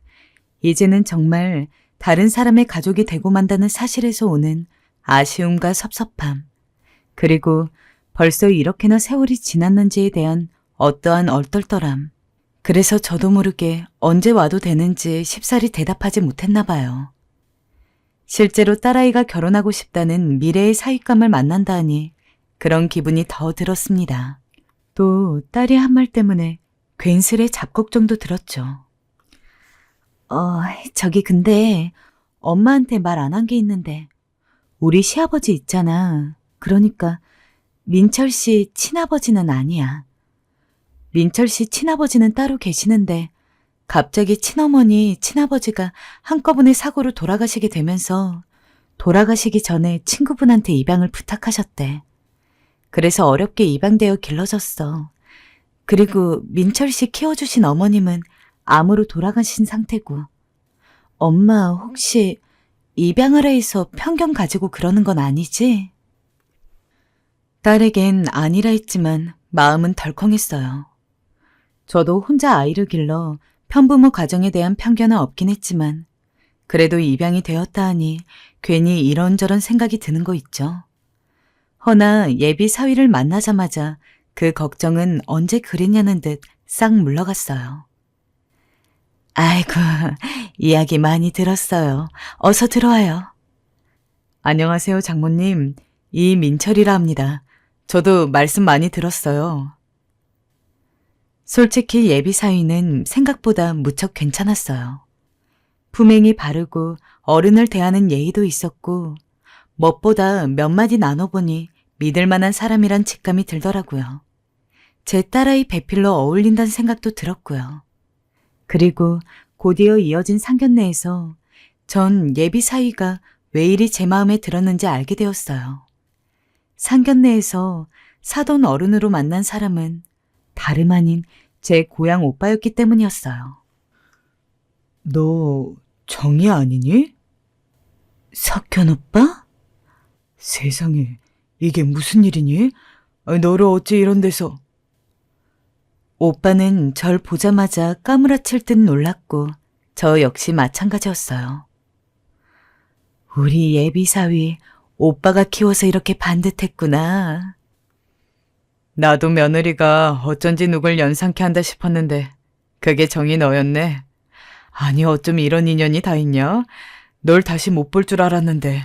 이제는 정말 다른 사람의 가족이 되고 만다는 사실에서 오는 아쉬움과 섭섭함, 그리고 벌써 이렇게나 세월이 지났는지에 대한 어떠한 얼떨떨함, 그래서 저도 모르게 언제 와도 되는지 쉽사리 대답하지 못했나 봐요. 실제로 딸아이가 결혼하고 싶다는 미래의 사윗감을 만난다 하니 그런 기분이 더 들었습니다. 또 딸이 한 말 때문에 괜스레 잡곡정도 들었죠. 저기 근데 엄마한테 말 안 한 게 있는데 우리 시아버지 있잖아. 그러니까 민철 씨 친아버지는 아니야. 민철 씨 친아버지는 따로 계시는데 갑자기 친어머니, 친아버지가 한꺼번에 사고로 돌아가시게 되면서 돌아가시기 전에 친구분한테 입양을 부탁하셨대. 그래서 어렵게 입양되어 길러졌어. 그리고 민철 씨 키워주신 어머님은 암으로 돌아가신 상태고 엄마 혹시 입양하라 해서 편견 가지고 그러는 건 아니지? 딸에겐 아니라 했지만 마음은 덜컹했어요. 저도 혼자 아이를 길러 편부모 가정에 대한 편견은 없긴 했지만 그래도 입양이 되었다 하니 괜히 이런저런 생각이 드는 거 있죠. 허나 예비 사위를 만나자마자 그 걱정은 언제 그랬냐는 듯 싹 물러갔어요. 아이고, 이야기 많이 들었어요. 어서 들어와요. 안녕하세요, 장모님. 이민철이라 합니다. 저도 말씀 많이 들었어요. 솔직히 예비 사위는 생각보다 무척 괜찮았어요. 품행이 바르고 어른을 대하는 예의도 있었고 무엇보다 몇 마디 나눠보니 믿을 만한 사람이란 직감이 들더라고요. 제 딸아이 배필로 어울린다는 생각도 들었고요. 그리고 곧이어 이어진 상견례에서 전 예비 사위가 왜 이리 제 마음에 들었는지 알게 되었어요. 상견례에서 사돈 어른으로 만난 사람은 다름 아닌 제 고향 오빠였기 때문이었어요. 너 정이 아니니? 석현 오빠? 세상에, 이게 무슨 일이니? 너를 어찌 이런 데서... 오빠는 절 보자마자 까무라칠 듯 놀랐고 저 역시 마찬가지였어요. 우리 예비 사위 오빠가 키워서 이렇게 반듯했구나. 나도 며느리가 어쩐지 누굴 연상케 한다 싶었는데 그게 정이 너였네. 아니 어쩜 이런 인연이 다 있냐? 널 다시 못 볼 줄 알았는데.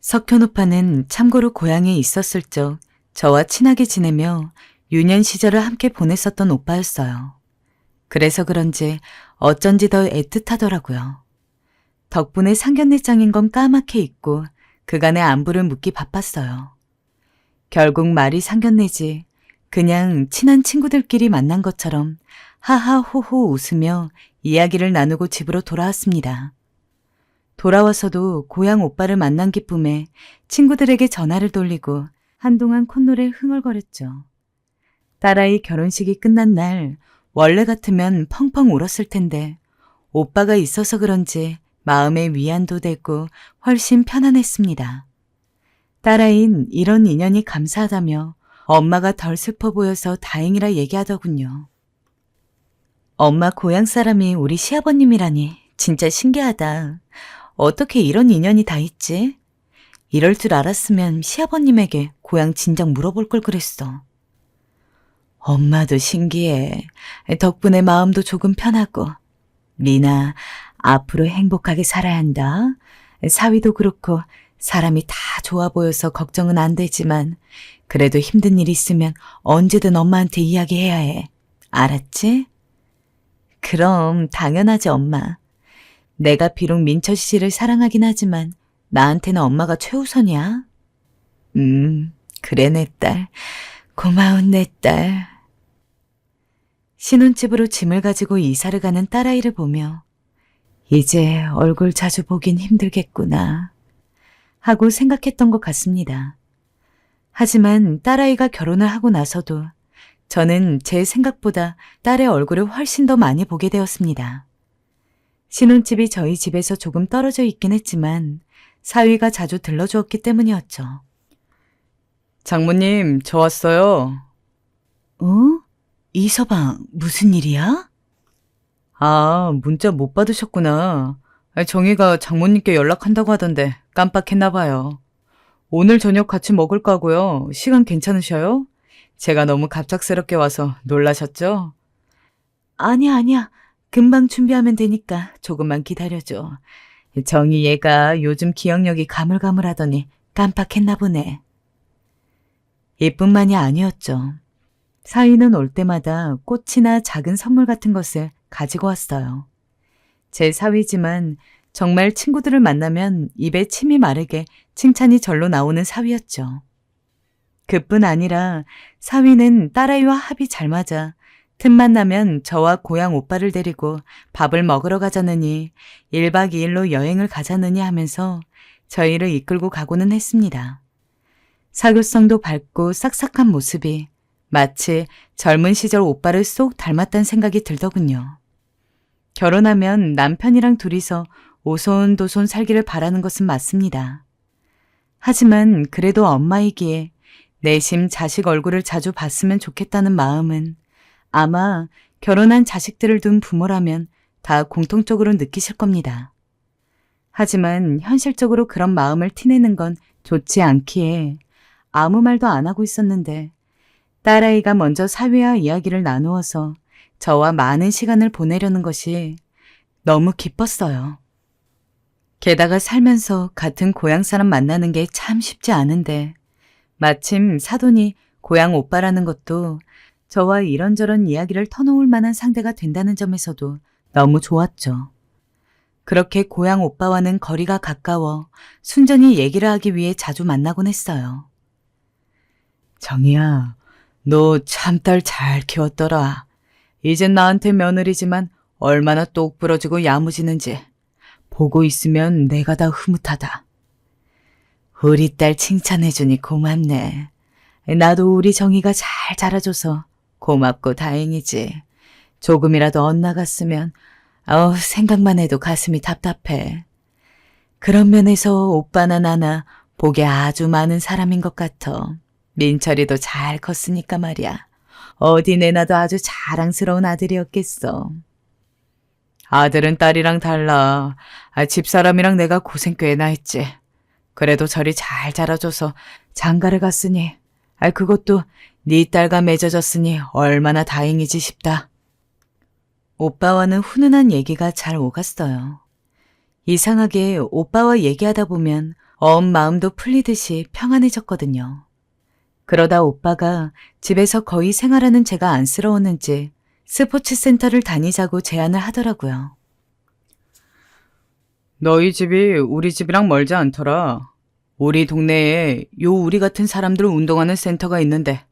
석현 오빠는 참고로 고향에 있었을 적 저와 친하게 지내며 유년 시절을 함께 보냈었던 오빠였어요. 그래서 그런지 어쩐지 더 애틋하더라고요. 덕분에 상견례장인 건 까맣게 잊고 그간의 안부를 묻기 바빴어요. 결국 말이 상견례지 그냥 친한 친구들끼리 만난 것처럼 하하호호 웃으며 이야기를 나누고 집으로 돌아왔습니다. 돌아와서도 고향 오빠를 만난 기쁨에 친구들에게 전화를 돌리고 한동안 콧노래 흥얼거렸죠. 딸아이 결혼식이 끝난 날 원래 같으면 펑펑 울었을 텐데 오빠가 있어서 그런지 마음의 위안도 되고 훨씬 편안했습니다. 딸아이는 이런 인연이 감사하다며 엄마가 덜 슬퍼 보여서 다행이라 얘기하더군요. 엄마 고향 사람이 우리 시아버님이라니 진짜 신기하다. 어떻게 이런 인연이 다 있지? 이럴 줄 알았으면 시아버님에게 고향 진작 물어볼 걸 그랬어. 엄마도 신기해. 덕분에 마음도 조금 편하고. 리나, 앞으로 행복하게 살아야 한다. 사위도 그렇고 사람이 다 좋아 보여서 걱정은 안 되지만 그래도 힘든 일 있으면 언제든 엄마한테 이야기해야 해. 알았지? 그럼 당연하지 엄마. 내가 비록 민철 씨를 사랑하긴 하지만 나한테는 엄마가 최우선이야. 그래 내 딸. 고마운 내 딸. 신혼집으로 짐을 가지고 이사를 가는 딸아이를 보며 이제 얼굴 자주 보긴 힘들겠구나 하고 생각했던 것 같습니다. 하지만 딸아이가 결혼을 하고 나서도 저는 제 생각보다 딸의 얼굴을 훨씬 더 많이 보게 되었습니다. 신혼집이 저희 집에서 조금 떨어져 있긴 했지만 사위가 자주 들러주었기 때문이었죠. 장모님, 저 왔어요. 어? 이서방, 무슨 일이야? 아, 문자 못 받으셨구나. 정희가 장모님께 연락한다고 하던데 깜빡했나 봐요. 오늘 저녁 같이 먹을 거고요. 시간 괜찮으셔요? 제가 너무 갑작스럽게 와서 놀라셨죠? 아니야. 금방 준비하면 되니까 조금만 기다려줘. 정희 얘가 요즘 기억력이 가물가물하더니 깜빡했나 보네. 이뿐만이 아니었죠. 사위는 올 때마다 꽃이나 작은 선물 같은 것을 가지고 왔어요. 제 사위지만 정말 친구들을 만나면 입에 침이 마르게 칭찬이 절로 나오는 사위였죠. 그뿐 아니라 사위는 딸아이와 합이 잘 맞아 틈만 나면 저와 고향 오빠를 데리고 밥을 먹으러 가자느니 1박 2일로 여행을 가자느니 하면서 저희를 이끌고 가고는 했습니다. 사교성도 밝고 싹싹한 모습이 마치 젊은 시절 오빠를 쏙 닮았다는 생각이 들더군요. 결혼하면 남편이랑 둘이서 오손도손 살기를 바라는 것은 맞습니다. 하지만 그래도 엄마이기에 내심 자식 얼굴을 자주 봤으면 좋겠다는 마음은 아마 결혼한 자식들을 둔 부모라면 다 공통적으로 느끼실 겁니다. 하지만 현실적으로 그런 마음을 티내는 건 좋지 않기에 아무 말도 안 하고 있었는데 딸아이가 먼저 사위와 이야기를 나누어서 저와 많은 시간을 보내려는 것이 너무 기뻤어요. 게다가 살면서 같은 고향 사람 만나는 게 참 쉽지 않은데 마침 사돈이 고향 오빠라는 것도 저와 이런저런 이야기를 터놓을 만한 상대가 된다는 점에서도 너무 좋았죠. 그렇게 고향 오빠와는 거리가 가까워 순전히 얘기를 하기 위해 자주 만나곤 했어요. 정희야, 너 참 딸 잘 키웠더라. 이젠 나한테 며느리지만 얼마나 똑 부러지고 야무지는지 보고 있으면 내가 다 흐뭇하다. 우리 딸 칭찬해주니 고맙네. 나도 우리 정희가 잘 자라줘서 고맙고 다행이지. 조금이라도 엇나갔으면 생각만 해도 가슴이 답답해. 그런 면에서 오빠나 나나 복이 아주 많은 사람인 것 같아. 민철이도 잘 컸으니까 말이야. 어디 내놔도 아주 자랑스러운 아들이었겠어. 아들은 딸이랑 달라. 집사람이랑 내가 고생 꽤나 했지. 그래도 저리 잘 자라줘서 장가를 갔으니 그것도 네 딸과 맺어졌으니 얼마나 다행이지 싶다. 오빠와는 훈훈한 얘기가 잘 오갔어요. 이상하게 오빠와 얘기하다 보면 마음도 풀리듯이 평안해졌거든요. 그러다 오빠가 집에서 거의 생활하는 제가 안쓰러웠는지 스포츠 센터를 다니자고 제안을 하더라고요. 너희 집이 우리 집이랑 멀지 않더라. 우리 동네에 우리 같은 사람들 운동하는 센터가 있는데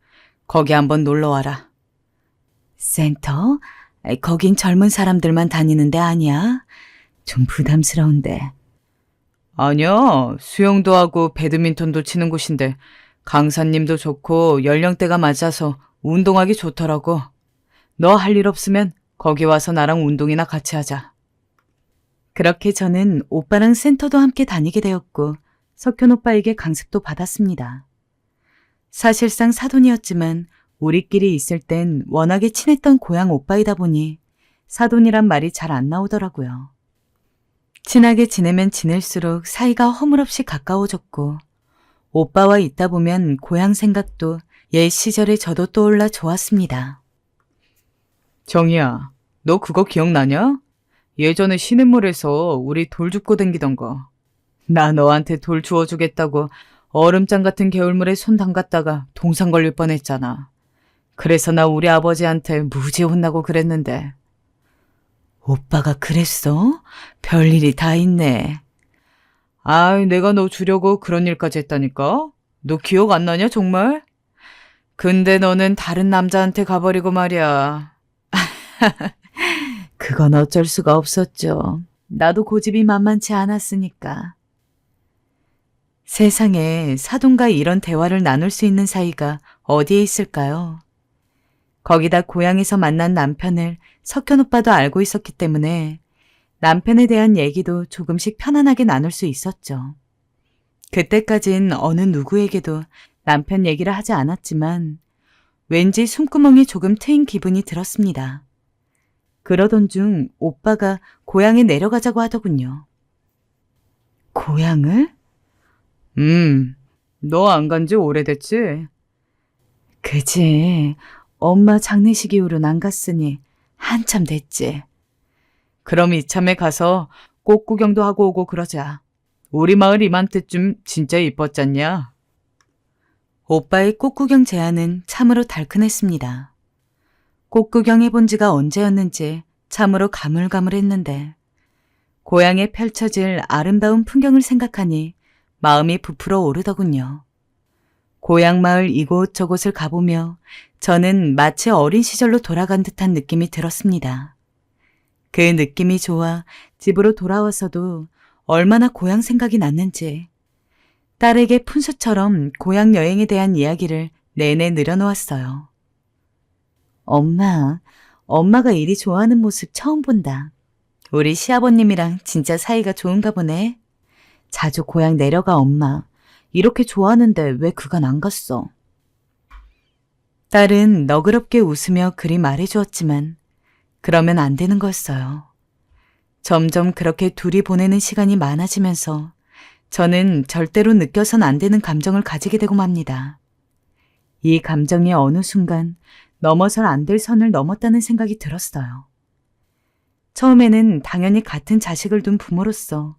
거기 한번 놀러 와라. 센터? 거긴 젊은 사람들만 다니는 데 아니야? 좀 부담스러운데. 아니야. 수영도 하고 배드민턴도 치는 곳인데 강사님도 좋고 연령대가 맞아서 운동하기 좋더라고. 너 할 일 없으면 거기 와서 나랑 운동이나 같이 하자. 그렇게 저는 오빠랑 센터도 함께 다니게 되었고 석현 오빠에게 강습도 받았습니다. 사실상 사돈이었지만 우리끼리 있을 땐 워낙에 친했던 고향 오빠이다 보니 사돈이란 말이 잘 안 나오더라고요. 친하게 지내면 지낼수록 사이가 허물없이 가까워졌고 오빠와 있다 보면 고향 생각도 옛 시절의 저도 떠올라 좋았습니다. 정희야, 너 그거 기억나냐? 예전에 시냇물에서 우리 돌 줍고 댕기던 거. 나 너한테 돌 주워주겠다고 얼음장 같은 개울물에 손 담갔다가 동상 걸릴 뻔했잖아. 그래서 나 우리 아버지한테 무지 혼나고 그랬는데. 오빠가 그랬어? 별일이 다 있네. 내가 너 주려고 그런 일까지 했다니까? 너 기억 안 나냐 정말? 근데 너는 다른 남자한테 가버리고 말이야. 그건 어쩔 수가 없었죠. 나도 고집이 만만치 않았으니까. 세상에 사돈과 이런 대화를 나눌 수 있는 사이가 어디에 있을까요? 거기다 고향에서 만난 남편을 석현 오빠도 알고 있었기 때문에 남편에 대한 얘기도 조금씩 편안하게 나눌 수 있었죠. 그때까진 어느 누구에게도 남편 얘기를 하지 않았지만 왠지 숨구멍이 조금 트인 기분이 들었습니다. 그러던 중 오빠가 고향에 내려가자고 하더군요. 고향을? 너 안 간지 오래됐지? 그지. 엄마 장례식 이후로는 안 갔으니 한참 됐지. 그럼 이참에 가서 꽃 구경도 하고 오고 그러자. 우리 마을 이맘때쯤 진짜 이뻤잖냐? 오빠의 꽃 구경 제안은 참으로 달큰했습니다. 꽃 구경 해본 지가 언제였는지 참으로 가물가물했는데 고향에 펼쳐질 아름다운 풍경을 생각하니 마음이 부풀어 오르더군요. 고향 마을 이곳저곳을 가보며 저는 마치 어린 시절로 돌아간 듯한 느낌이 들었습니다. 그 느낌이 좋아 집으로 돌아와서도 얼마나 고향 생각이 났는지 딸에게 푼수처럼 고향 여행에 대한 이야기를 내내 늘어놓았어요. 엄마가 이리 좋아하는 모습 처음 본다. 우리 시아버님이랑 진짜 사이가 좋은가 보네. 자주 고향 내려가, 엄마. 이렇게 좋아하는데 왜 그간 안 갔어? 딸은 너그럽게 웃으며 그리 말해주었지만 그러면 안 되는 거였어요. 점점 그렇게 둘이 보내는 시간이 많아지면서 저는 절대로 느껴선 안 되는 감정을 가지게 되고 맙니다. 이 감정이 어느 순간 넘어선 안 될 선을 넘었다는 생각이 들었어요. 처음에는 당연히 같은 자식을 둔 부모로서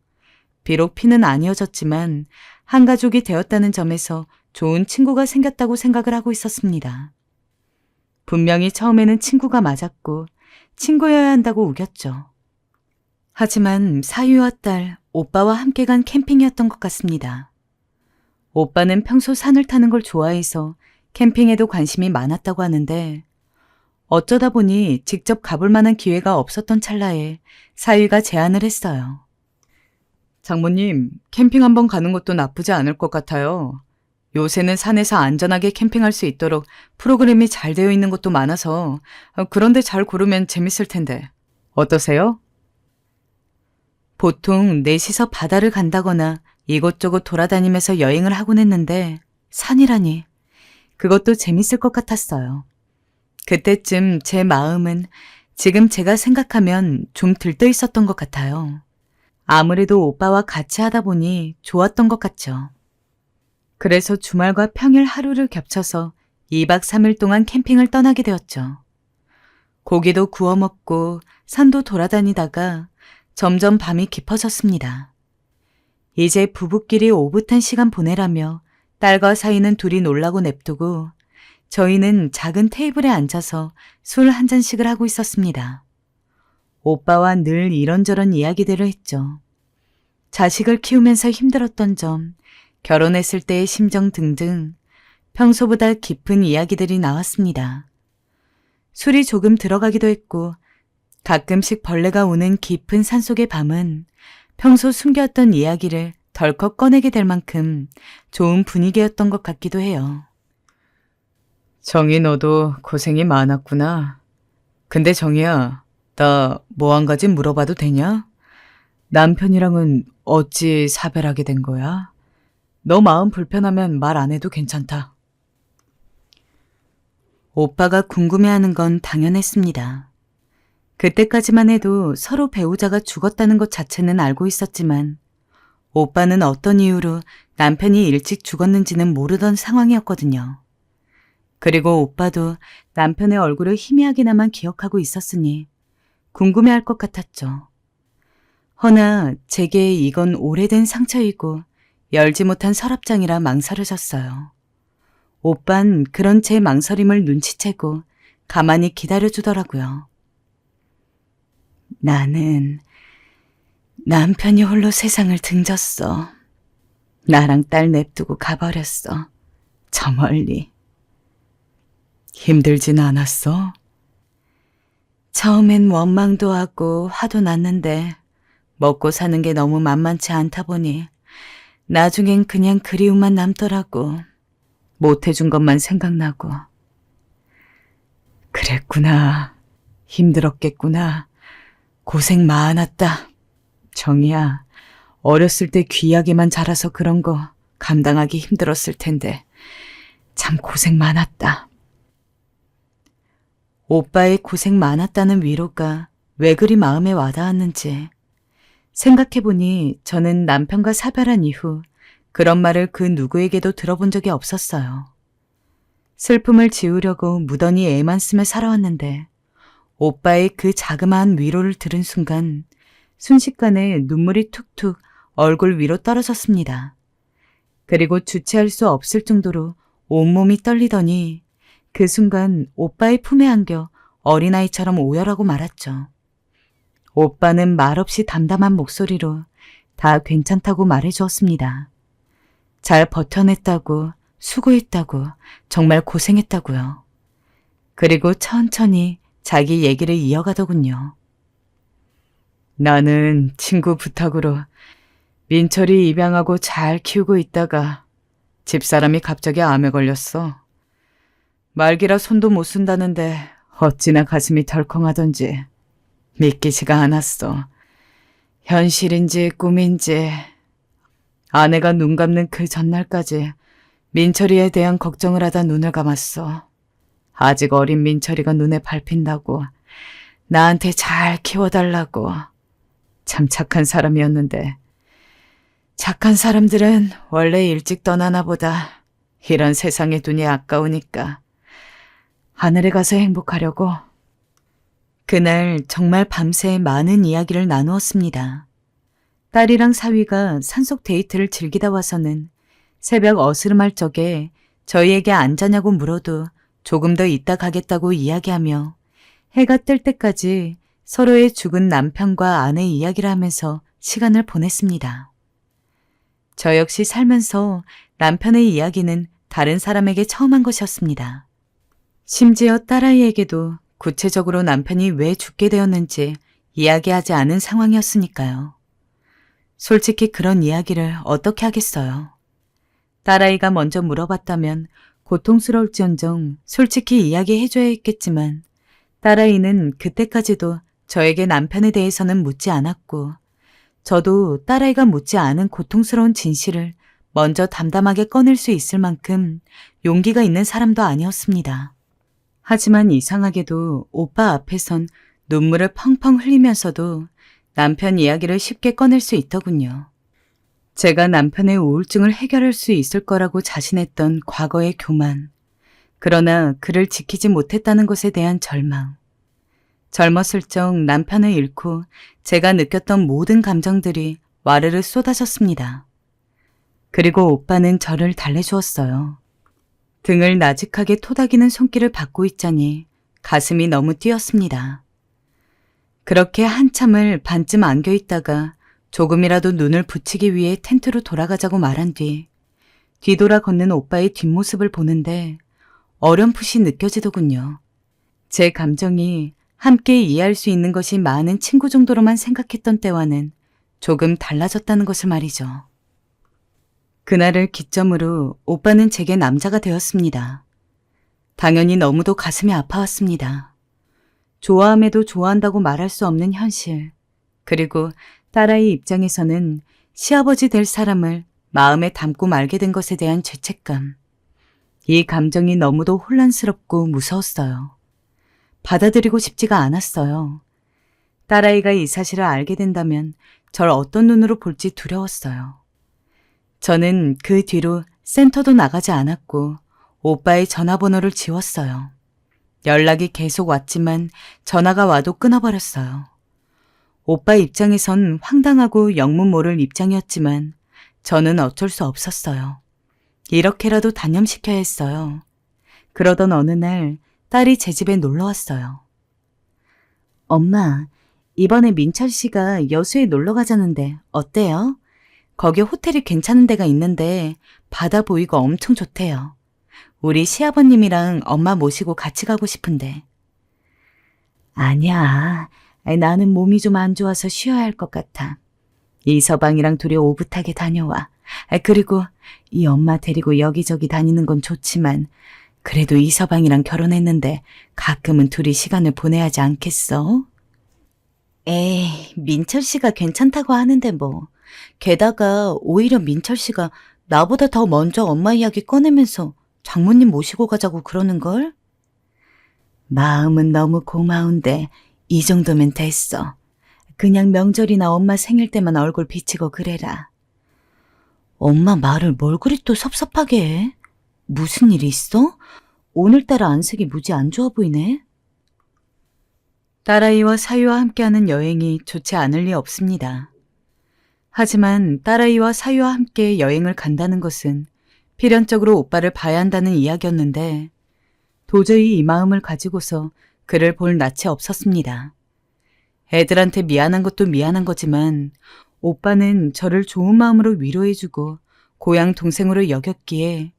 비록 피는 아니어졌지만 한 가족이 되었다는 점에서 좋은 친구가 생겼다고 생각을 하고 있었습니다. 분명히 처음에는 친구가 맞았고 친구여야 한다고 우겼죠. 하지만 사위와 딸, 오빠와 함께 간 캠핑이었던 것 같습니다. 오빠는 평소 산을 타는 걸 좋아해서 캠핑에도 관심이 많았다고 하는데 어쩌다 보니 직접 가볼 만한 기회가 없었던 찰나에 사위가 제안을 했어요. 장모님, 캠핑 한번 가는 것도 나쁘지 않을 것 같아요. 요새는 산에서 안전하게 캠핑할 수 있도록 프로그램이 잘 되어 있는 곳도 많아서 그런데 잘 고르면 재밌을 텐데. 어떠세요? 보통 넷이서 바다를 간다거나 이곳저곳 돌아다니면서 여행을 하곤 했는데 산이라니 그것도 재밌을 것 같았어요. 그때쯤 제 마음은 지금 제가 생각하면 좀 들떠 있었던 것 같아요. 아무래도 오빠와 같이 하다 보니 좋았던 것 같죠. 그래서 주말과 평일 하루를 겹쳐서 2박 3일 동안 캠핑을 떠나게 되었죠. 고기도 구워 먹고 산도 돌아다니다가 점점 밤이 깊어졌습니다. 이제 부부끼리 오붓한 시간 보내라며 딸과 사위는 둘이 놀라고 냅두고 저희는 작은 테이블에 앉아서 술 한 잔씩을 하고 있었습니다. 오빠와 늘 이런저런 이야기들을 했죠. 자식을 키우면서 힘들었던 점, 결혼했을 때의 심정 등등 평소보다 깊은 이야기들이 나왔습니다. 술이 조금 들어가기도 했고 가끔씩 벌레가 우는 깊은 산속의 밤은 평소 숨겼던 이야기를 덜컥 꺼내게 될 만큼 좋은 분위기였던 것 같기도 해요. 정희 너도 고생이 많았구나. 근데 정희야, 나 뭐 한 가지 물어봐도 되냐? 남편이랑은 어찌 사별하게 된 거야? 너 마음 불편하면 말 안 해도 괜찮다. 오빠가 궁금해하는 건 당연했습니다. 그때까지만 해도 서로 배우자가 죽었다는 것 자체는 알고 있었지만 오빠는 어떤 이유로 남편이 일찍 죽었는지는 모르던 상황이었거든요. 그리고 오빠도 남편의 얼굴을 희미하게나마 기억하고 있었으니 궁금해할 것 같았죠. 허나 제게 이건 오래된 상처이고 열지 못한 서랍장이라 망설여졌어요. 오빤 그런 제 망설임을 눈치채고 가만히 기다려주더라고요. 나는 남편이 홀로 세상을 등졌어. 나랑 딸 냅두고 가버렸어. 저 멀리. 힘들진 않았어? 처음엔 원망도 하고 화도 났는데 먹고 사는 게 너무 만만치 않다 보니 나중엔 그냥 그리움만 남더라고. 못해준 것만 생각나고. 그랬구나. 힘들었겠구나. 고생 많았다. 정희야, 어렸을 때 귀하게만 자라서 그런 거 감당하기 힘들었을 텐데 참 고생 많았다. 오빠의 고생 많았다는 위로가 왜 그리 마음에 와닿았는지 생각해보니 저는 남편과 사별한 이후 그런 말을 그 누구에게도 들어본 적이 없었어요. 슬픔을 지우려고 무던히 애만 쓰며 살아왔는데 오빠의 그 자그마한 위로를 들은 순간 순식간에 눈물이 툭툭 얼굴 위로 떨어졌습니다. 그리고 주체할 수 없을 정도로 온몸이 떨리더니 그 순간 오빠의 품에 안겨 어린아이처럼 오열하고 말았죠. 오빠는 말없이 담담한 목소리로 다 괜찮다고 말해주었습니다. 잘 버텨냈다고, 수고했다고, 정말 고생했다고요. 그리고 천천히 자기 얘기를 이어가더군요. 나는 친구 부탁으로 민철이 입양하고 잘 키우고 있다가 집사람이 갑자기 암에 걸렸어. 말기라 손도 못 쓴다는데 어찌나 가슴이 덜컹하던지 믿기지가 않았어. 현실인지 꿈인지 아내가 눈 감는 그 전날까지 민철이에 대한 걱정을 하다 눈을 감았어. 아직 어린 민철이가 눈에 밟힌다고 나한테 잘 키워달라고. 참 착한 사람이었는데 착한 사람들은 원래 일찍 떠나나 보다. 이런 세상에 눈이 아까우니까 하늘에 가서 행복하려고. 그날 정말 밤새 많은 이야기를 나누었습니다. 딸이랑 사위가 산속 데이트를 즐기다 와서는 새벽 어스름할 적에 저희에게 안 자냐고 물어도 조금 더 있다 가겠다고 이야기하며 해가 뜰 때까지 서로의 죽은 남편과 아내 이야기를 하면서 시간을 보냈습니다. 저 역시 살면서 남편의 이야기는 다른 사람에게 처음 한 것이었습니다. 심지어 딸아이에게도 구체적으로 남편이 왜 죽게 되었는지 이야기하지 않은 상황이었으니까요. 솔직히 그런 이야기를 어떻게 하겠어요. 딸아이가 먼저 물어봤다면 고통스러울지언정 솔직히 이야기해줘야 했겠지만 딸아이는 그때까지도 저에게 남편에 대해서는 묻지 않았고 저도 딸아이가 묻지 않은 고통스러운 진실을 먼저 담담하게 꺼낼 수 있을 만큼 용기가 있는 사람도 아니었습니다. 하지만 이상하게도 오빠 앞에선 눈물을 펑펑 흘리면서도 남편 이야기를 쉽게 꺼낼 수 있더군요. 제가 남편의 우울증을 해결할 수 있을 거라고 자신했던 과거의 교만, 그러나 그를 지키지 못했다는 것에 대한 절망. 젊었을 적 남편을 잃고 제가 느꼈던 모든 감정들이 와르르 쏟아졌습니다. 그리고 오빠는 저를 달래주었어요. 등을 나직하게 토닥이는 손길을 받고 있자니 가슴이 너무 뛰었습니다. 그렇게 한참을 반쯤 안겨있다가 조금이라도 눈을 붙이기 위해 텐트로 돌아가자고 말한 뒤 뒤돌아 걷는 오빠의 뒷모습을 보는데 어렴풋이 느껴지더군요. 제 감정이 함께 이해할 수 있는 것이 많은 친구 정도로만 생각했던 때와는 조금 달라졌다는 것을 말이죠. 그날을 기점으로 오빠는 제게 남자가 되었습니다. 당연히 너무도 가슴이 아파왔습니다. 좋아함에도 좋아한다고 말할 수 없는 현실, 그리고 딸아이 입장에서는 시아버지 될 사람을 마음에 담고 말게 된 것에 대한 죄책감. 이 감정이 너무도 혼란스럽고 무서웠어요. 받아들이고 싶지가 않았어요. 딸아이가 이 사실을 알게 된다면 절 어떤 눈으로 볼지 두려웠어요. 저는 그 뒤로 센터도 나가지 않았고 오빠의 전화번호를 지웠어요. 연락이 계속 왔지만 전화가 와도 끊어버렸어요. 오빠 입장에선 황당하고 영문 모를 입장이었지만 저는 어쩔 수 없었어요. 이렇게라도 단념시켜야 했어요. 그러던 어느 날 딸이 제 집에 놀러 왔어요. 엄마, 이번에 민철 씨가 여수에 놀러 가자는데 어때요? 거기 호텔이 괜찮은 데가 있는데 바다 보이고 엄청 좋대요. 우리 시아버님이랑 엄마 모시고 같이 가고 싶은데. 아니야. 나는 몸이 좀 안 좋아서 쉬어야 할 것 같아. 이서방이랑 둘이 오붓하게 다녀와. 그리고 이 엄마 데리고 여기저기 다니는 건 좋지만 그래도 이서방이랑 결혼했는데 가끔은 둘이 시간을 보내야 하지 않겠어? 에이, 민철 씨가 괜찮다고 하는데 뭐. 게다가 오히려 민철 씨가 나보다 더 먼저 엄마 이야기 꺼내면서 장모님 모시고 가자고 그러는걸? 마음은 너무 고마운데 이 정도면 됐어. 그냥 명절이나 엄마 생일 때만 얼굴 비치고 그래라. 엄마 말을 뭘 그리 또 섭섭하게 해? 무슨 일이 있어? 오늘따라 안색이 무지 안 좋아 보이네. 딸아이와 사위와 함께하는 여행이 좋지 않을 리 없습니다. 하지만 딸아이와 사위와 함께 여행을 간다는 것은 필연적으로 오빠를 봐야 한다는 이야기였는데 도저히 이 마음을 가지고서 그를 볼 낯이 없었습니다. 애들한테 미안한 것도 미안한 거지만 오빠는 저를 좋은 마음으로 위로해주고 고향 동생으로 여겼기에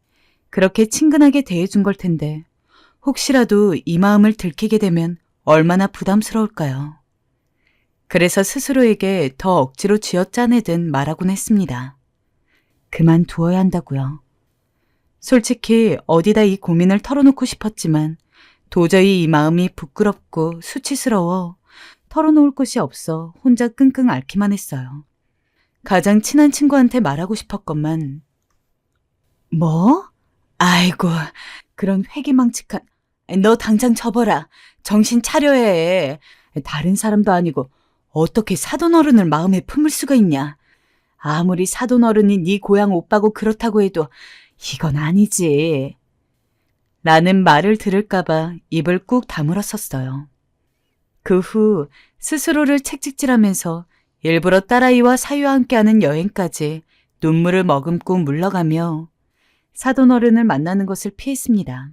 그렇게 친근하게 대해준 걸 텐데 혹시라도 이 마음을 들키게 되면 얼마나 부담스러울까요? 그래서 스스로에게 더 억지로 쥐어짜내듯 말하곤 했습니다. 그만두어야 한다고요. 솔직히 어디다 이 고민을 털어놓고 싶었지만 도저히 이 마음이 부끄럽고 수치스러워 털어놓을 곳이 없어 혼자 끙끙 앓기만 했어요. 가장 친한 친구한테 말하고 싶었건만. 뭐? 아이고, 그런 회기망측한. 너 당장 접어라. 정신 차려야 해. 다른 사람도 아니고 어떻게 사돈어른을 마음에 품을 수가 있냐. 아무리 사돈어른이 네 고향 오빠고 그렇다고 해도 이건 아니지. 라는 말을 들을까봐 입을 꾹 다물었었어요. 그 후 스스로를 책찍질하면서 일부러 딸아이와 사위와 함께하는 여행까지 눈물을 머금고 물러가며 사돈어른을 만나는 것을 피했습니다.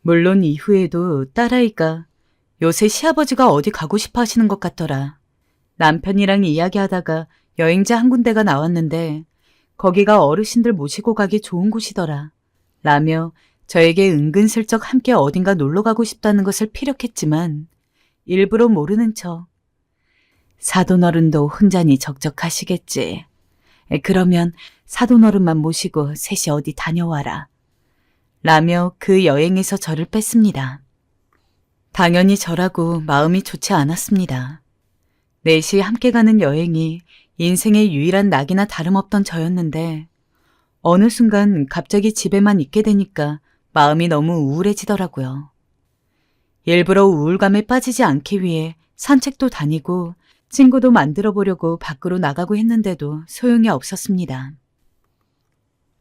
물론 이후에도 딸아이가 요새 시아버지가 어디 가고 싶어 하시는 것 같더라. 남편이랑 이야기하다가 여행지 한 군데가 나왔는데 거기가 어르신들 모시고 가기 좋은 곳이더라. 라며 저에게 은근슬쩍 함께 어딘가 놀러 가고 싶다는 것을 피력했지만 일부러 모르는 척. 사돈어른도 혼자니 적적하시겠지. 그러면 사돈어른만 모시고 셋이 어디 다녀와라. 라며 그 여행에서 저를 뺐습니다. 당연히 저라고 마음이 좋지 않았습니다. 넷이 함께 가는 여행이 인생의 유일한 낙이나 다름없던 저였는데 어느 순간 갑자기 집에만 있게 되니까 마음이 너무 우울해지더라고요. 일부러 우울감에 빠지지 않기 위해 산책도 다니고 친구도 만들어 보려고 밖으로 나가고 했는데도 소용이 없었습니다.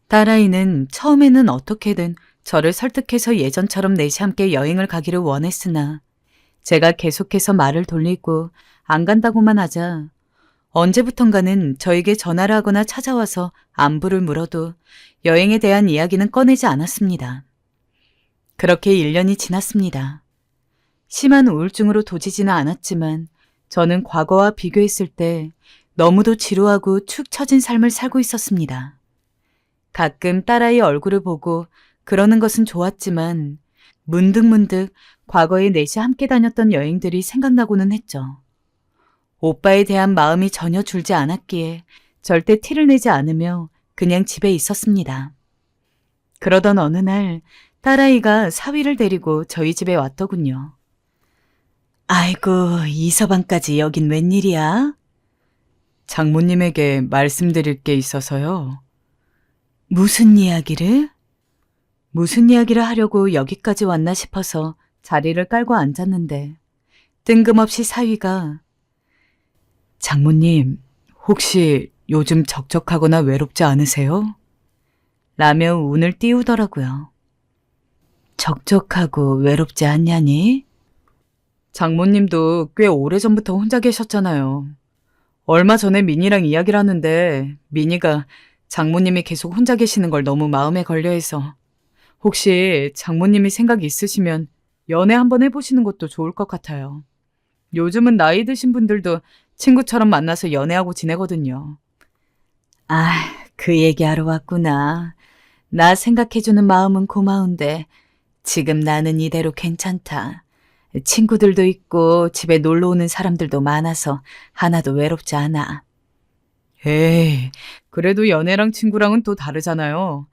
딸아이는 처음에는 어떻게든 저를 설득해서 예전처럼 넷이 함께 여행을 가기를 원했으나 제가 계속해서 말을 돌리고 안 간다고만 하자 언제부턴가는 저에게 전화를 하거나 찾아와서 안부를 물어도 여행에 대한 이야기는 꺼내지 않았습니다. 그렇게 1년이 지났습니다. 심한 우울증으로 도지지는 않았지만 저는 과거와 비교했을 때 너무도 지루하고 축 처진 삶을 살고 있었습니다. 가끔 딸아이 얼굴을 보고 그러는 것은 좋았지만 문득문득 과거에 넷이 함께 다녔던 여행들이 생각나고는 했죠. 오빠에 대한 마음이 전혀 줄지 않았기에 절대 티를 내지 않으며 그냥 집에 있었습니다. 그러던 어느 날 딸아이가 사위를 데리고 저희 집에 왔더군요. 아이고, 이 서방까지 여긴 웬일이야? 장모님에게 말씀드릴 게 있어서요. 무슨 이야기를? 무슨 이야기를 하려고 여기까지 왔나 싶어서 자리를 깔고 앉았는데 뜬금없이 사위가 장모님, 혹시 요즘 적적하거나 외롭지 않으세요? 라며 운을 띄우더라고요. 적적하고 외롭지 않냐니? 장모님도 꽤 오래전부터 혼자 계셨잖아요. 얼마 전에 민이랑 이야기를 하는데 민이가 장모님이 계속 혼자 계시는 걸 너무 마음에 걸려해서 혹시 장모님이 생각이 있으시면 연애 한번 해보시는 것도 좋을 것 같아요. 요즘은 나이 드신 분들도 친구처럼 만나서 연애하고 지내거든요. 아, 그 얘기하러 왔구나. 나 생각해주는 마음은 고마운데 지금 나는 이대로 괜찮다. 친구들도 있고 집에 놀러 오는 사람들도 많아서 하나도 외롭지 않아. 에이, 그래도 연애랑 친구랑은 또 다르잖아요.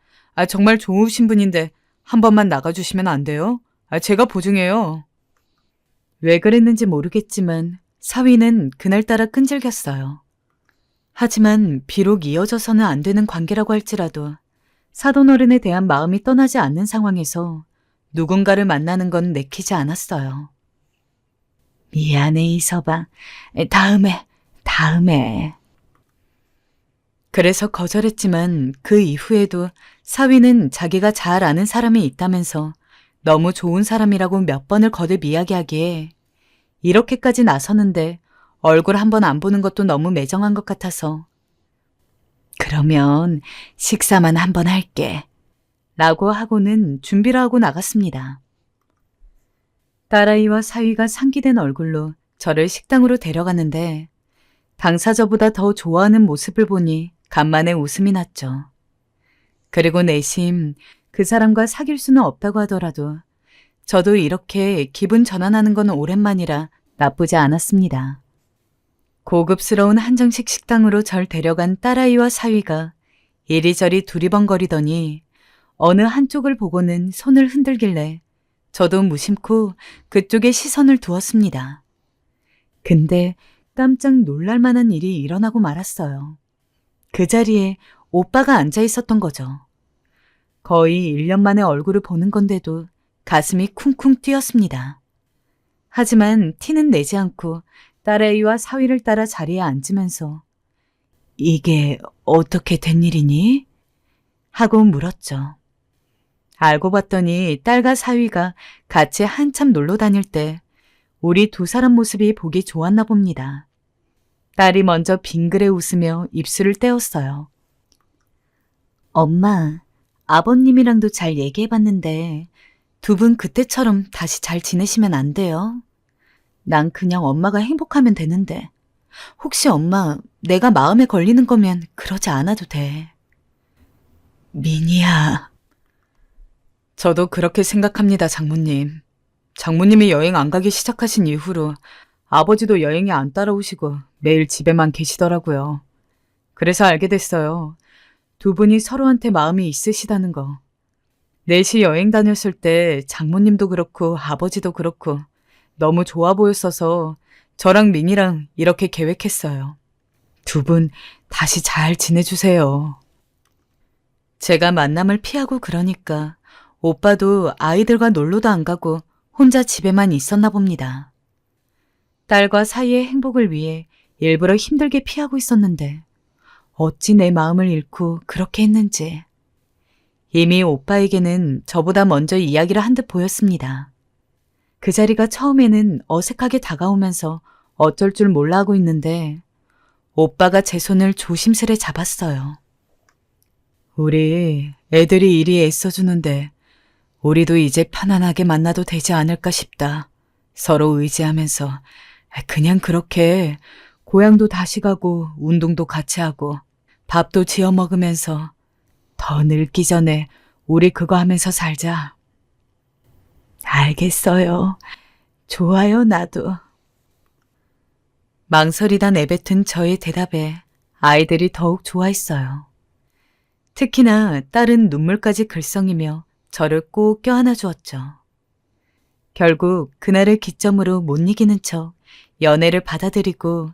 정말 좋으신 분인데 한 번만 나가주시면 안 돼요? 제가 보증해요. 왜 그랬는지 모르겠지만 사위는 그날따라 끈질겼어요. 하지만 비록 이어져서는 안 되는 관계라고 할지라도 사돈어른에 대한 마음이 떠나지 않는 상황에서 누군가를 만나는 건 내키지 않았어요. 미안해, 이서방. 다음에. 그래서 거절했지만 그 이후에도 사위는 자기가 잘 아는 사람이 있다면서 너무 좋은 사람이라고 몇 번을 거듭 이야기하기에 이렇게까지 나서는데 얼굴 한 번 안 보는 것도 너무 매정한 것 같아서 그러면 식사만 한 번 할게. 라고 하고는 준비를 하고 나갔습니다. 딸아이와 사위가 상기된 얼굴로 저를 식당으로 데려갔는데 당사자보다 더 좋아하는 모습을 보니 간만에 웃음이 났죠. 그리고 내심 그 사람과 사귈 수는 없다고 하더라도 저도 이렇게 기분 전환하는 건 오랜만이라 나쁘지 않았습니다. 고급스러운 한정식 식당으로 절 데려간 딸아이와 사위가 이리저리 두리번거리더니 어느 한쪽을 보고는 손을 흔들길래 저도 무심코 그쪽에 시선을 두었습니다. 근데 깜짝 놀랄 만한 일이 일어나고 말았어요. 그 자리에 오빠가 앉아 있었던 거죠. 거의 1년 만에 얼굴을 보는 건데도 가슴이 쿵쿵 뛰었습니다. 하지만 티는 내지 않고 딸아이와 사위를 따라 자리에 앉으면서 이게 어떻게 된 일이니? 하고 물었죠. 알고 봤더니 딸과 사위가 같이 한참 놀러 다닐 때 우리 두 사람 모습이 보기 좋았나 봅니다. 딸이 먼저 빙그레 웃으며 입술을 떼었어요. 엄마, 아버님이랑도 잘 얘기해봤는데 두 분 그때처럼 다시 잘 지내시면 안 돼요? 난 그냥 엄마가 행복하면 되는데 혹시 엄마 내가 마음에 걸리는 거면 그러지 않아도 돼. 미니야. 저도 그렇게 생각합니다, 장모님. 장모님이 여행 안 가기 시작하신 이후로 아버지도 여행에 안 따라오시고 매일 집에만 계시더라고요. 그래서 알게 됐어요. 두 분이 서로한테 마음이 있으시다는 거. 넷이 여행 다녔을 때 장모님도 그렇고 아버지도 그렇고 너무 좋아 보였어서 저랑 민이랑 이렇게 계획했어요. 두 분 다시 잘 지내주세요. 제가 만남을 피하고 그러니까 오빠도 아이들과 놀러도 안 가고 혼자 집에만 있었나 봅니다. 딸과 사이의 행복을 위해 일부러 힘들게 피하고 있었는데 어찌 내 마음을 잃고 그렇게 했는지. 이미 오빠에게는 저보다 먼저 이야기를 한 듯 보였습니다. 그 자리가 처음에는 어색하게 다가오면서 어쩔 줄 몰라 하고 있는데 오빠가 제 손을 조심스레 잡았어요. 우리 애들이 이리 애써주는데 우리도 이제 편안하게 만나도 되지 않을까 싶다. 서로 의지하면서 그냥 그렇게 고향도 다시 가고 운동도 같이 하고 밥도 지어 먹으면서 더 늙기 전에 우리 그거 하면서 살자. 알겠어요. 좋아요, 나도. 망설이다 내뱉은 저의 대답에 아이들이 더욱 좋아했어요. 특히나 딸은 눈물까지 글썽이며 저를 꼭 껴안아 주었죠. 결국 그날을 기점으로 못 이기는 척 연애를 받아들이고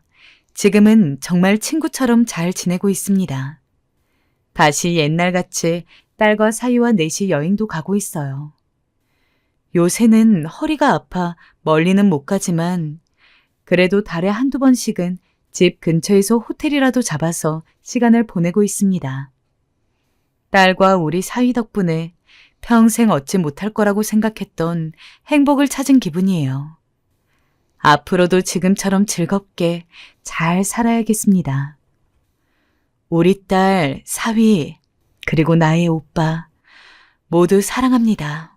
지금은 정말 친구처럼 잘 지내고 있습니다. 다시 옛날같이 딸과 사위와 넷이 여행도 가고 있어요. 요새는 허리가 아파 멀리는 못 가지만 그래도 달에 한두 번씩은 집 근처에서 호텔이라도 잡아서 시간을 보내고 있습니다. 딸과 우리 사위 덕분에 평생 얻지 못할 거라고 생각했던 행복을 찾은 기분이에요. 앞으로도 지금처럼 즐겁게 잘 살아야겠습니다. 우리 딸, 사위, 그리고 나의 오빠 모두 사랑합니다.